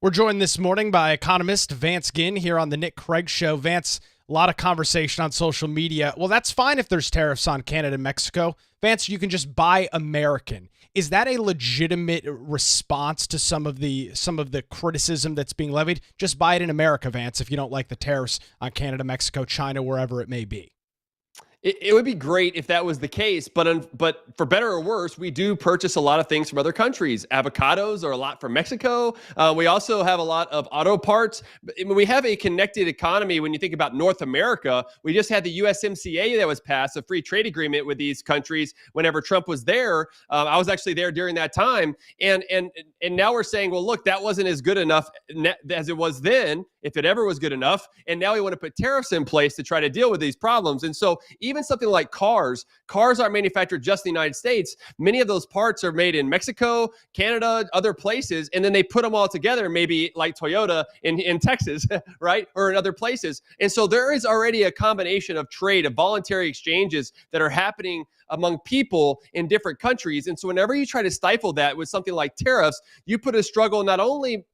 We're joined this morning by economist Vance Ginn here on the Nick Craig Show. Vance, a lot of conversation on social media. Well, that's fine if there's tariffs on Canada and Mexico. Vance, you can just buy American. Is that a legitimate response to some of the criticism that's being levied? Just buy it in America, Vance, if you don't like the tariffs on Canada, Mexico, China, wherever it may be. It would be great if that was the case, but for better or worse, we do purchase a lot of things from other countries. Avocados are a lot from Mexico. We also have a lot of auto parts. We have a connected economy. When you think about North America, we just had the USMCA that was passed, a free trade agreement with these countries. Whenever Trump was there, I was actually there during that time, and now we're saying, well, look, that wasn't as good enough as it was then, if it ever was good enough, and now we want to put tariffs in place to try to deal with these problems. And so even something like cars aren't manufactured just in the United States. Many of those parts are made in Mexico, Canada, other places, and then they put them all together, maybe like Toyota in Texas, right? Or in other places. And so there is already a combination of trade, of voluntary exchanges that are happening among people in different countries. And so whenever you try to stifle that with something like tariffs, you put a struggle not only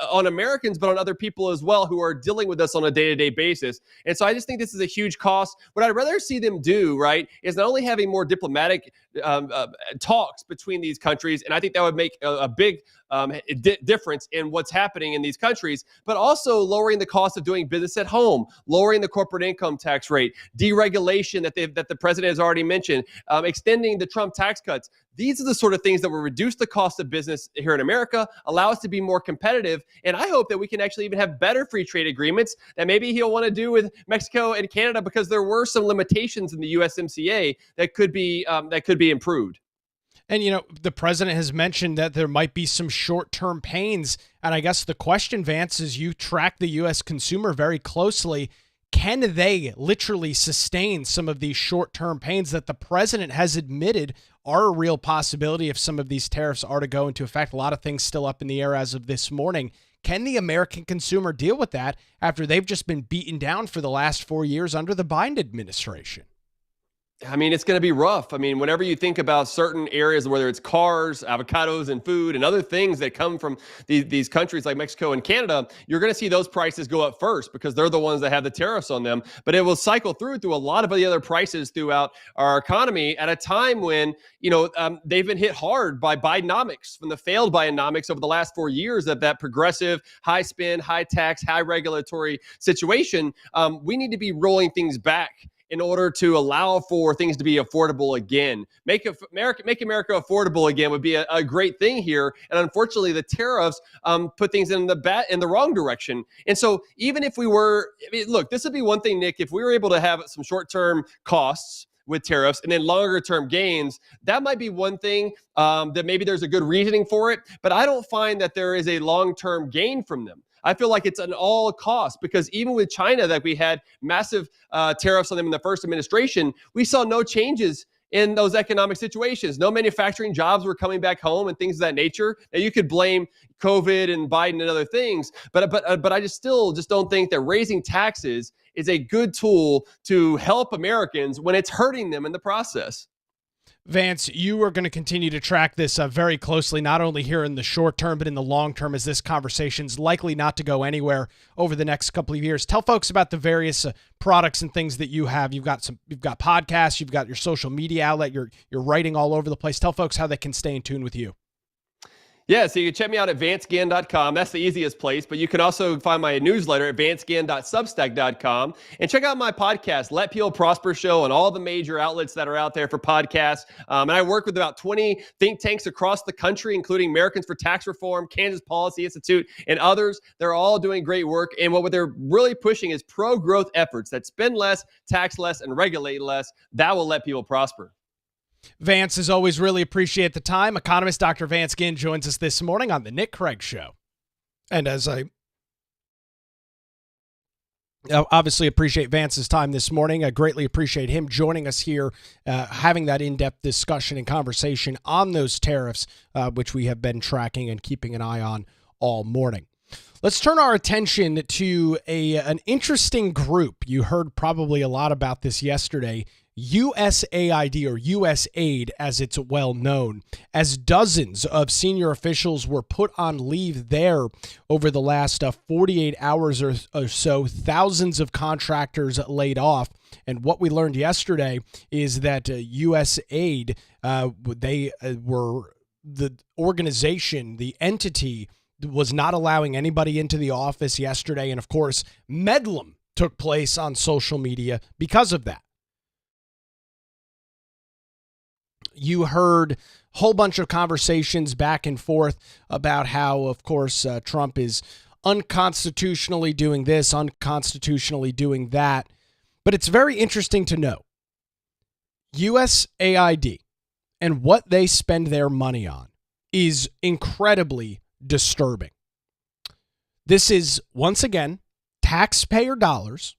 on Americans, but on other people as well who are dealing with us on a day-to-day basis. And so I just think this is a huge cost. What I'd rather see them do, right, is not only having more diplomatic talks between these countries, and I think that would make a big difference in what's happening in these countries, but also lowering the cost of doing business at home, lowering the corporate income tax rate, deregulation that the president has already mentioned, extending the Trump tax cuts. These are the sort of things that will reduce the cost of business here in America, allow us to be more competitive, and I hope that we can actually even have better free trade agreements that maybe he'll want to do with Mexico and Canada, because there were some limitations in the USMCA that could be improved. And, you know, the president has mentioned that there might be some short-term pains. And I guess the question, Vance, is you track the U.S. consumer very closely. Can they literally sustain some of these short-term pains that the president has admitted are a real possibility if some of these tariffs are to go into effect? A lot of things still up in the air as of this morning. Can the American consumer deal with that after they've just been beaten down for the last 4 years under the Biden administration? I mean, it's going to be rough. I mean, whenever you think about certain areas, whether it's cars, avocados, and food, and other things that come from these countries like Mexico and Canada, you're going to see those prices go up first because they're the ones that have the tariffs on them. But it will cycle through a lot of the other prices throughout our economy at a time when, they've been hit hard by Bidenomics, from the failed Bidenomics over the last 4 years of that progressive, high spend, high tax, high regulatory situation. We need to be rolling things back in order to allow for things to be affordable again. Make America affordable again would be a great thing here. And unfortunately, the tariffs put things in the wrong direction. And so even if we were, look, this would be one thing, Nick, if we were able to have some short-term costs with tariffs and then longer term gains, that might be one thing that maybe there's a good reasoning for it. But I don't find that there is a long-term gain from them. I feel like it's an all cost, because even with China, that we had massive tariffs on them in the first administration, we saw no changes in those economic situations. No manufacturing jobs were coming back home and things of that nature. Now, you could blame COVID and Biden and other things, but I just don't think that raising taxes is a good tool to help Americans when it's hurting them in the process. Vance, you are going to continue to track this very closely, not only here in the short term, but in the long term, as this conversation's likely not to go anywhere over the next couple of years. Tell folks about the various products and things that you have. You've got podcasts, you've got your social media outlet, you're writing all over the place. Tell folks how they can stay in tune with you. Yeah, so you can check me out at vanceginn.com. That's the easiest place. But you can also find my newsletter at vanceginn.substack.com. And check out my podcast, Let People Prosper Show, and all the major outlets that are out there for podcasts. And I work with about 20 think tanks across the country, including Americans for Tax Reform, Kansas Policy Institute, and others. They're all doing great work. And what they're really pushing is pro-growth efforts that spend less, tax less, and regulate less. That will let people prosper. Vance, as always, really appreciate the time. Economist Dr. Vance Ginn joins us this morning on the Nick Craig Show. And as I obviously appreciate Vance's time this morning, I greatly appreciate him joining us here, having that in-depth discussion and conversation on those tariffs, which we have been tracking and keeping an eye on all morning. Let's turn our attention to an interesting group. You heard probably a lot about this yesterday. USAID, or USAID as it's well known, as dozens of senior officials were put on leave there over the last 48 hours or so, thousands of contractors laid off. And what we learned yesterday is that USAID, they were the organization, the entity, was not allowing anybody into the office yesterday. And of course, Bedlam took place on social media because of that. You heard a whole bunch of conversations back and forth about how, of course, Trump is unconstitutionally doing this, unconstitutionally doing that. But it's very interesting to know USAID and what they spend their money on is incredibly disturbing. This is, once again, taxpayer dollars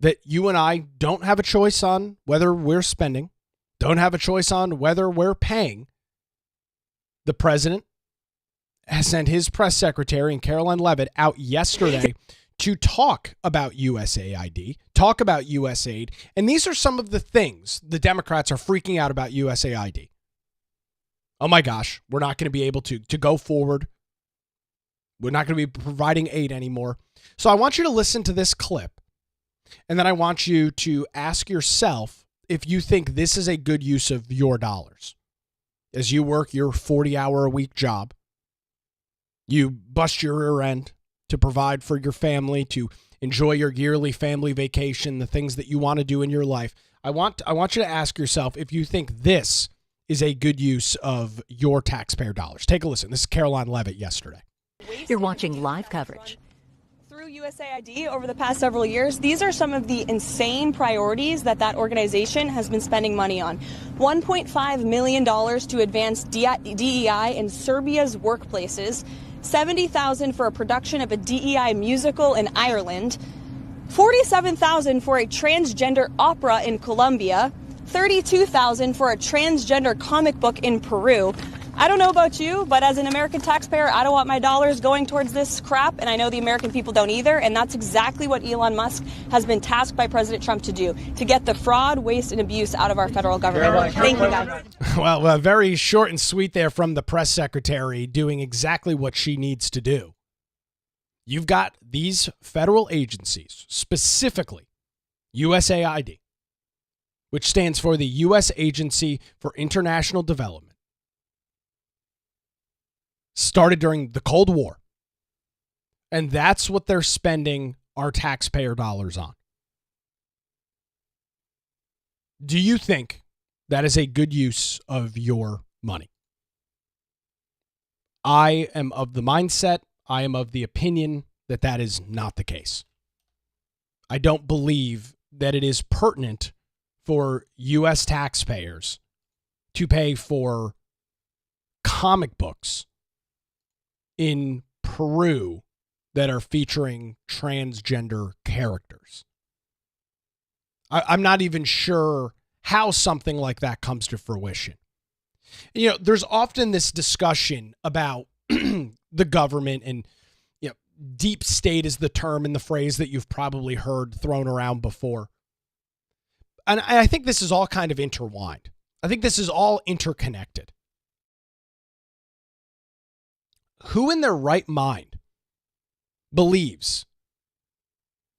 that you and I don't have a choice on whether we're spending. Don't have a choice on whether we're paying. The president has sent his press secretary and Caroline Leavitt out yesterday to talk about USAID, talk about USAID. And these are some of the things the Democrats are freaking out about USAID. Oh my gosh, we're not going to be able to go forward. We're not going to be providing aid anymore. So I want you to listen to this clip, and then I want you to ask yourself if you think this is a good use of your dollars. As you work your 40-hour-a-week job, you bust your rear end to provide for your family, to enjoy your yearly family vacation, the things that you want to do in your life. I want you to ask yourself if you think this is a good use of your taxpayer dollars. Take a listen. This is Caroline Leavitt yesterday. You're watching live coverage. Through USAID over the past several years, these are some of the insane priorities that organization has been spending money on. $1.5 million to advance DEI in Serbia's workplaces, $70,000 for a production of a DEI musical in Ireland, $47,000 for a transgender opera in Colombia, $32,000 for a transgender comic book in Peru, I don't know about you, but as an American taxpayer, I don't want my dollars going towards this crap, and I know the American people don't either, and that's exactly what Elon Musk has been tasked by President Trump to do, to get the fraud, waste, and abuse out of our federal government. Thank you, guys. Well, very short and sweet there from the press secretary, doing exactly what she needs to do. You've got these federal agencies, specifically USAID, which stands for the U.S. Agency for International Development, started during the Cold War. And that's what they're spending our taxpayer dollars on. Do you think that is a good use of your money? I am of the mindset, I am of the opinion that that is not the case. I don't believe that it is pertinent for U.S. taxpayers to pay for comic books in Peru that are featuring transgender characters. I'm not even sure how something like that comes to fruition. You know, there's often this discussion about the government, and you know, deep state is the term and the phrase that you've probably heard thrown around before. And I think this is all kind of intertwined. I think this is all interconnected. Who in their right mind believes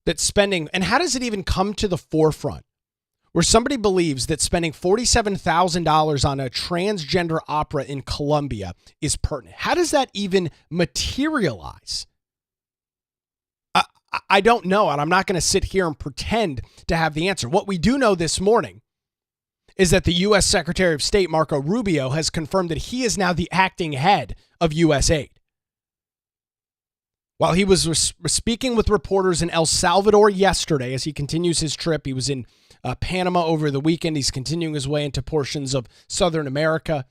that spending, and how does it even come to the forefront, where somebody believes that spending $47,000 on a transgender opera in Colombia is pertinent? How does that even materialize? I don't know, and I'm not going to sit here and pretend to have the answer. What we do know this morning is that the U.S. Secretary of State, Marco Rubio, has confirmed that he is now the acting head of USAID. While he was speaking with reporters in El Salvador yesterday as he continues his trip, he was in Panama over the weekend. He's continuing his way into portions of Southern America.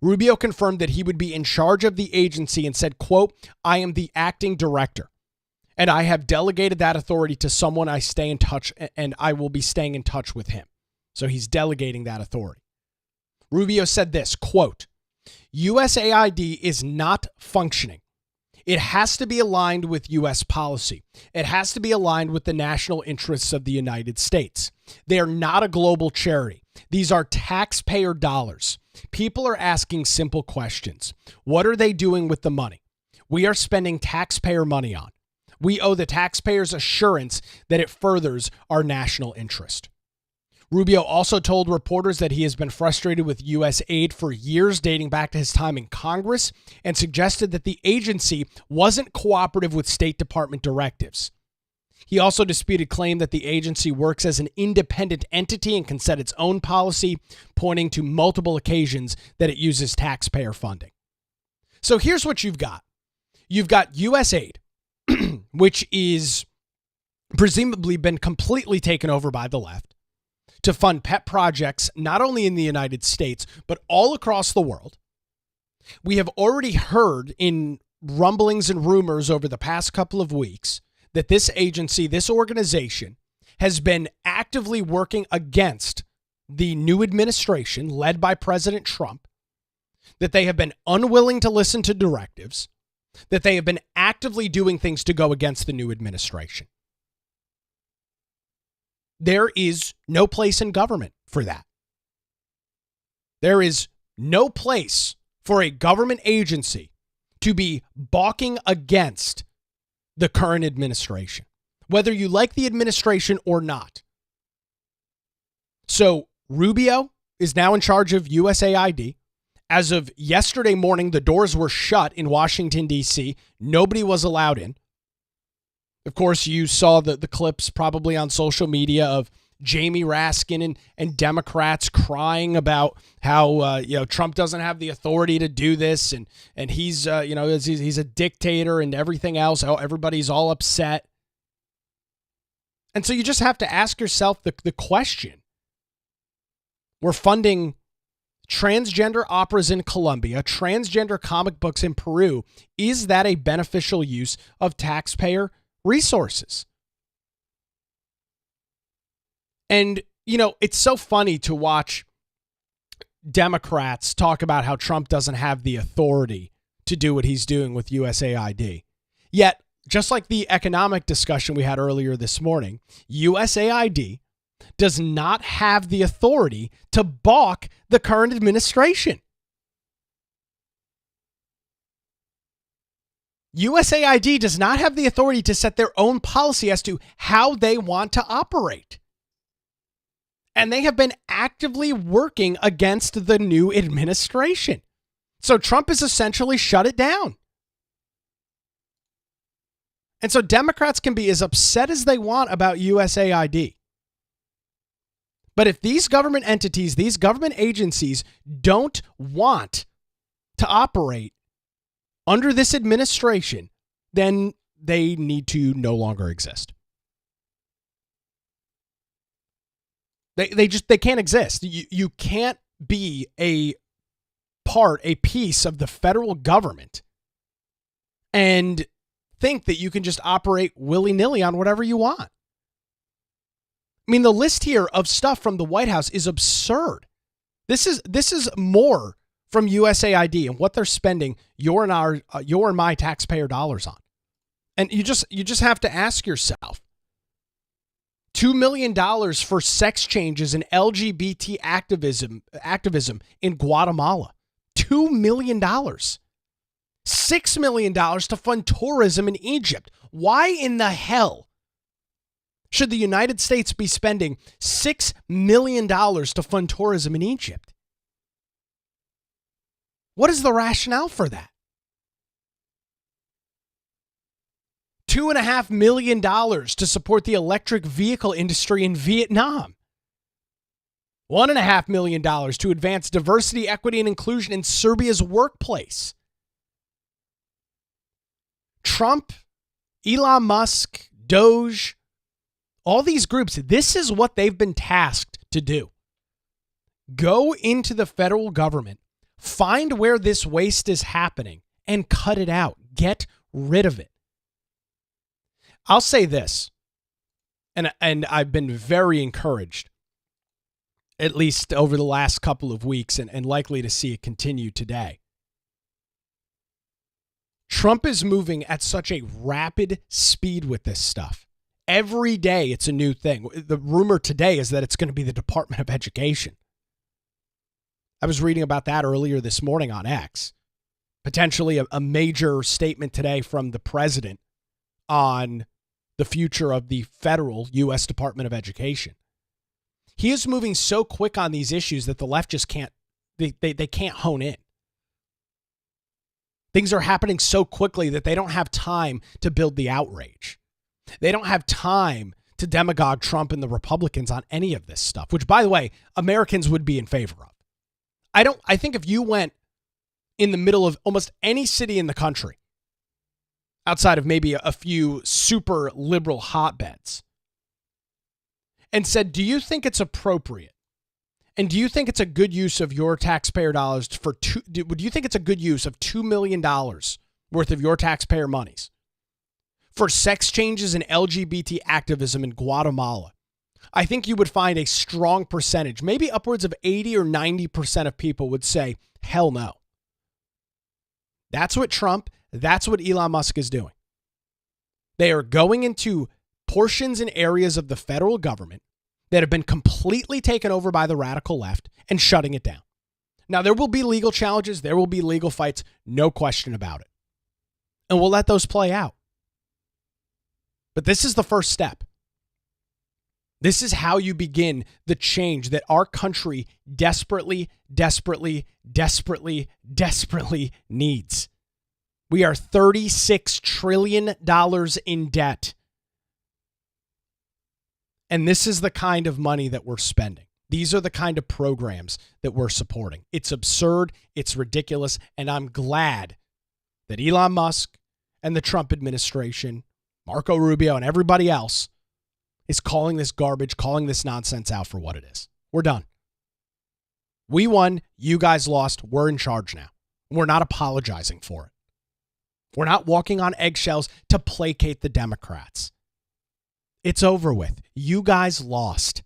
Rubio confirmed that he would be in charge of the agency and said, quote, "I am the acting director, and I have delegated that authority to someone I stay in touch, and I will be staying in touch with him." So he's delegating that authority. Rubio said this, quote, "USAID is not functioning. It has to be aligned with U.S. policy. It has to be aligned with the national interests of the United States. They are not a global charity. These are taxpayer dollars. People are asking simple questions. What are they doing with the money? We are spending taxpayer money on. We owe the taxpayers assurance that it furthers our national interest." Rubio also told reporters that he has been frustrated with U.S. aid for years, dating back to his time in Congress, and suggested that the agency wasn't cooperative with State Department directives. He also disputed claim that the agency works as an independent entity and can set its own policy, pointing to multiple occasions that it uses taxpayer funding. So here's what you've got. You've got USAID, which is presumably been completely taken over by the left, to fund pet projects, not only in the United States, but all across the world. We have already heard in rumblings and rumors over the past couple of weeks that this agency, this organization, has been actively working against the new administration led by President Trump, that they have been unwilling to listen to directives, that they have been actively doing things to go against the new administration. There is no place in government for that. There is no place for a government agency to be balking against the current administration, whether you like the administration or not. So Rubio is now in charge of USAID. As of yesterday morning, the doors were shut in Washington, D.C. Nobody was allowed in. Of course, you saw the clips probably on social media of Jamie Raskin and Democrats crying about how Trump doesn't have the authority to do this, and he's he's a dictator and everything else. How everybody's all upset, and so you just have to ask yourself the question: we're funding transgender operas in Colombia, transgender comic books in Peru. Is that a beneficial use of taxpayer resources? And, it's so funny to watch Democrats talk about how Trump doesn't have the authority to do what he's doing with USAID. Yet, just like the economic discussion we had earlier this morning, USAID does not have the authority to balk the current administration. USAID does not have the authority to set their own policy as to how they want to operate. And they have been actively working against the new administration. So Trump has essentially shut it down. And so Democrats can be as upset as they want about USAID. But if these government entities, these government agencies don't want to operate under this administration, then they need to no longer exist. They can't exist. You can't be a piece of the federal government and think that you can just operate willy-nilly on whatever you want. I mean, the list here of stuff from the White House is absurd. This is more from USAID and what they're spending your and my taxpayer dollars on. And you just have to ask yourself, $2 million for sex changes and LGBT activism in Guatemala. $2 million. $6 million to fund tourism in Egypt. Why in the hell should the United States be spending $6 million to fund tourism in Egypt? What is the rationale for that? $2.5 million to support the electric vehicle industry in Vietnam. $1.5 million to advance diversity, equity, and inclusion in Serbia's workplace. Trump, Elon Musk, Doge, all these groups, this is what they've been tasked to do. Go into the federal government, find where this waste is happening, and cut it out. Get rid of it. I'll say this, and I've been very encouraged, at least over the last couple of weeks, and likely to see it continue today. Trump is moving at such a rapid speed with this stuff. Every day it's a new thing. The rumor today is that it's going to be the Department of Education. I was reading about that earlier this morning on X. Potentially a major statement today from the president on the future of the federal U.S. Department of Education. He is moving so quick on these issues that the left just can't, they can't hone in. Things are happening so quickly that they don't have time to build the outrage. They don't have time to demagogue Trump and the Republicans on any of this stuff, which, by the way, Americans would be in favor of. I think if you went in the middle of almost any city in the country, outside of maybe a few super liberal hotbeds, and said, do you think it's appropriate? And do you think it's a good use of your taxpayer dollars do you think it's a good use of $2 million worth of your taxpayer monies for sex changes and LGBT activism in Guatemala? I think you would find a strong percentage, maybe upwards of 80 or 90% of people would say, hell no. That's what Elon Musk is doing. They are going into portions and areas of the federal government that have been completely taken over by the radical left and shutting it down. Now, there will be legal challenges. There will be legal fights. No question about it. And we'll let those play out. But this is the first step. This is how you begin the change that our country desperately, desperately, desperately, desperately needs. We are $36 trillion in debt. And this is the kind of money that we're spending. These are the kind of programs that we're supporting. It's absurd. It's ridiculous. And I'm glad that Elon Musk and the Trump administration, Marco Rubio and everybody else is calling this garbage, calling this nonsense out for what it is. We're done. We won. You guys lost. We're in charge now. We're not apologizing for it. We're not walking on eggshells to placate the Democrats. It's over with. You guys lost.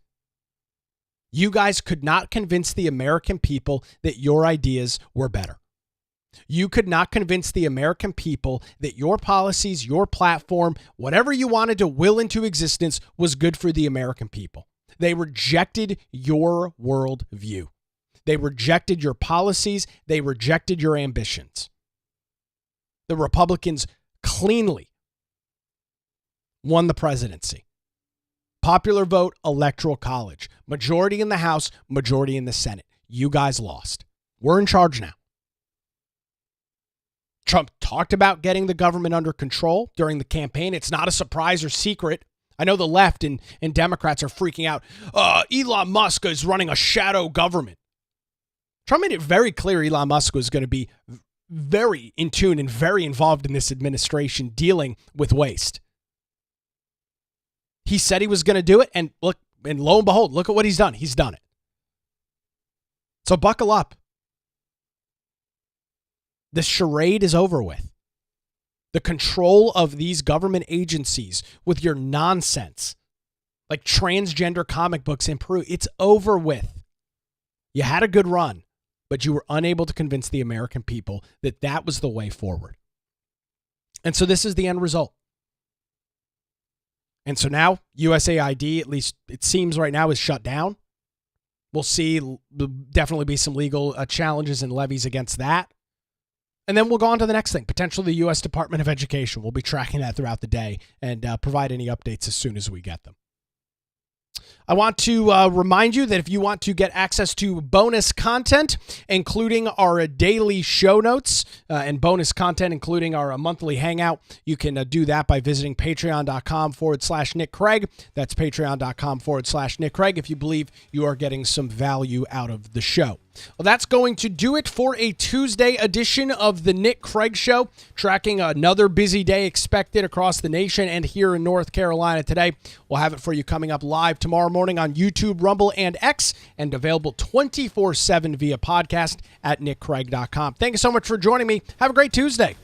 You guys could not convince the American people that your ideas were better. You could not convince the American people that your policies, your platform, whatever you wanted to will into existence was good for the American people. They rejected your worldview. They rejected your policies. They rejected your ambitions. The Republicans cleanly won the presidency. Popular vote, electoral college. Majority in the House, majority in the Senate. You guys lost. We're in charge now. Trump talked about getting the government under control during the campaign. It's not a surprise or secret. I know the left and Democrats are freaking out. Elon Musk is running a shadow government. Trump made it very clear Elon Musk was going to be very in tune and very involved in this administration dealing with waste. He said he was going to do it, and lo and behold, look at what he's done. He's done it. So buckle up. The charade is over with. The control of these government agencies with your nonsense, like transgender comic books in Peru, it's over with. You had a good run, but you were unable to convince the American people that that was the way forward. And so this is the end result. And so now USAID, at least it seems right now, is shut down. We'll see. There'll definitely be some legal challenges and levies against that. And then we'll go on to the next thing, potentially the U.S. Department of Education. We'll be tracking that throughout the day and provide any updates as soon as we get them. I want to remind you that if you want to get access to bonus content, including our daily show notes and bonus content, including our monthly hangout, you can do that by visiting patreon.com/Nick Craig. That's patreon.com/Nick Craig if you believe you are getting some value out of the show. Well, that's going to do it for a Tuesday edition of the Nick Craig Show, tracking another busy day expected across the nation and here in North Carolina today. We'll have it for you coming up live tomorrow morning on YouTube, Rumble, and X, and available 24/7 via podcast at nickcraig.com. Thank you so much for joining me. Have a great Tuesday.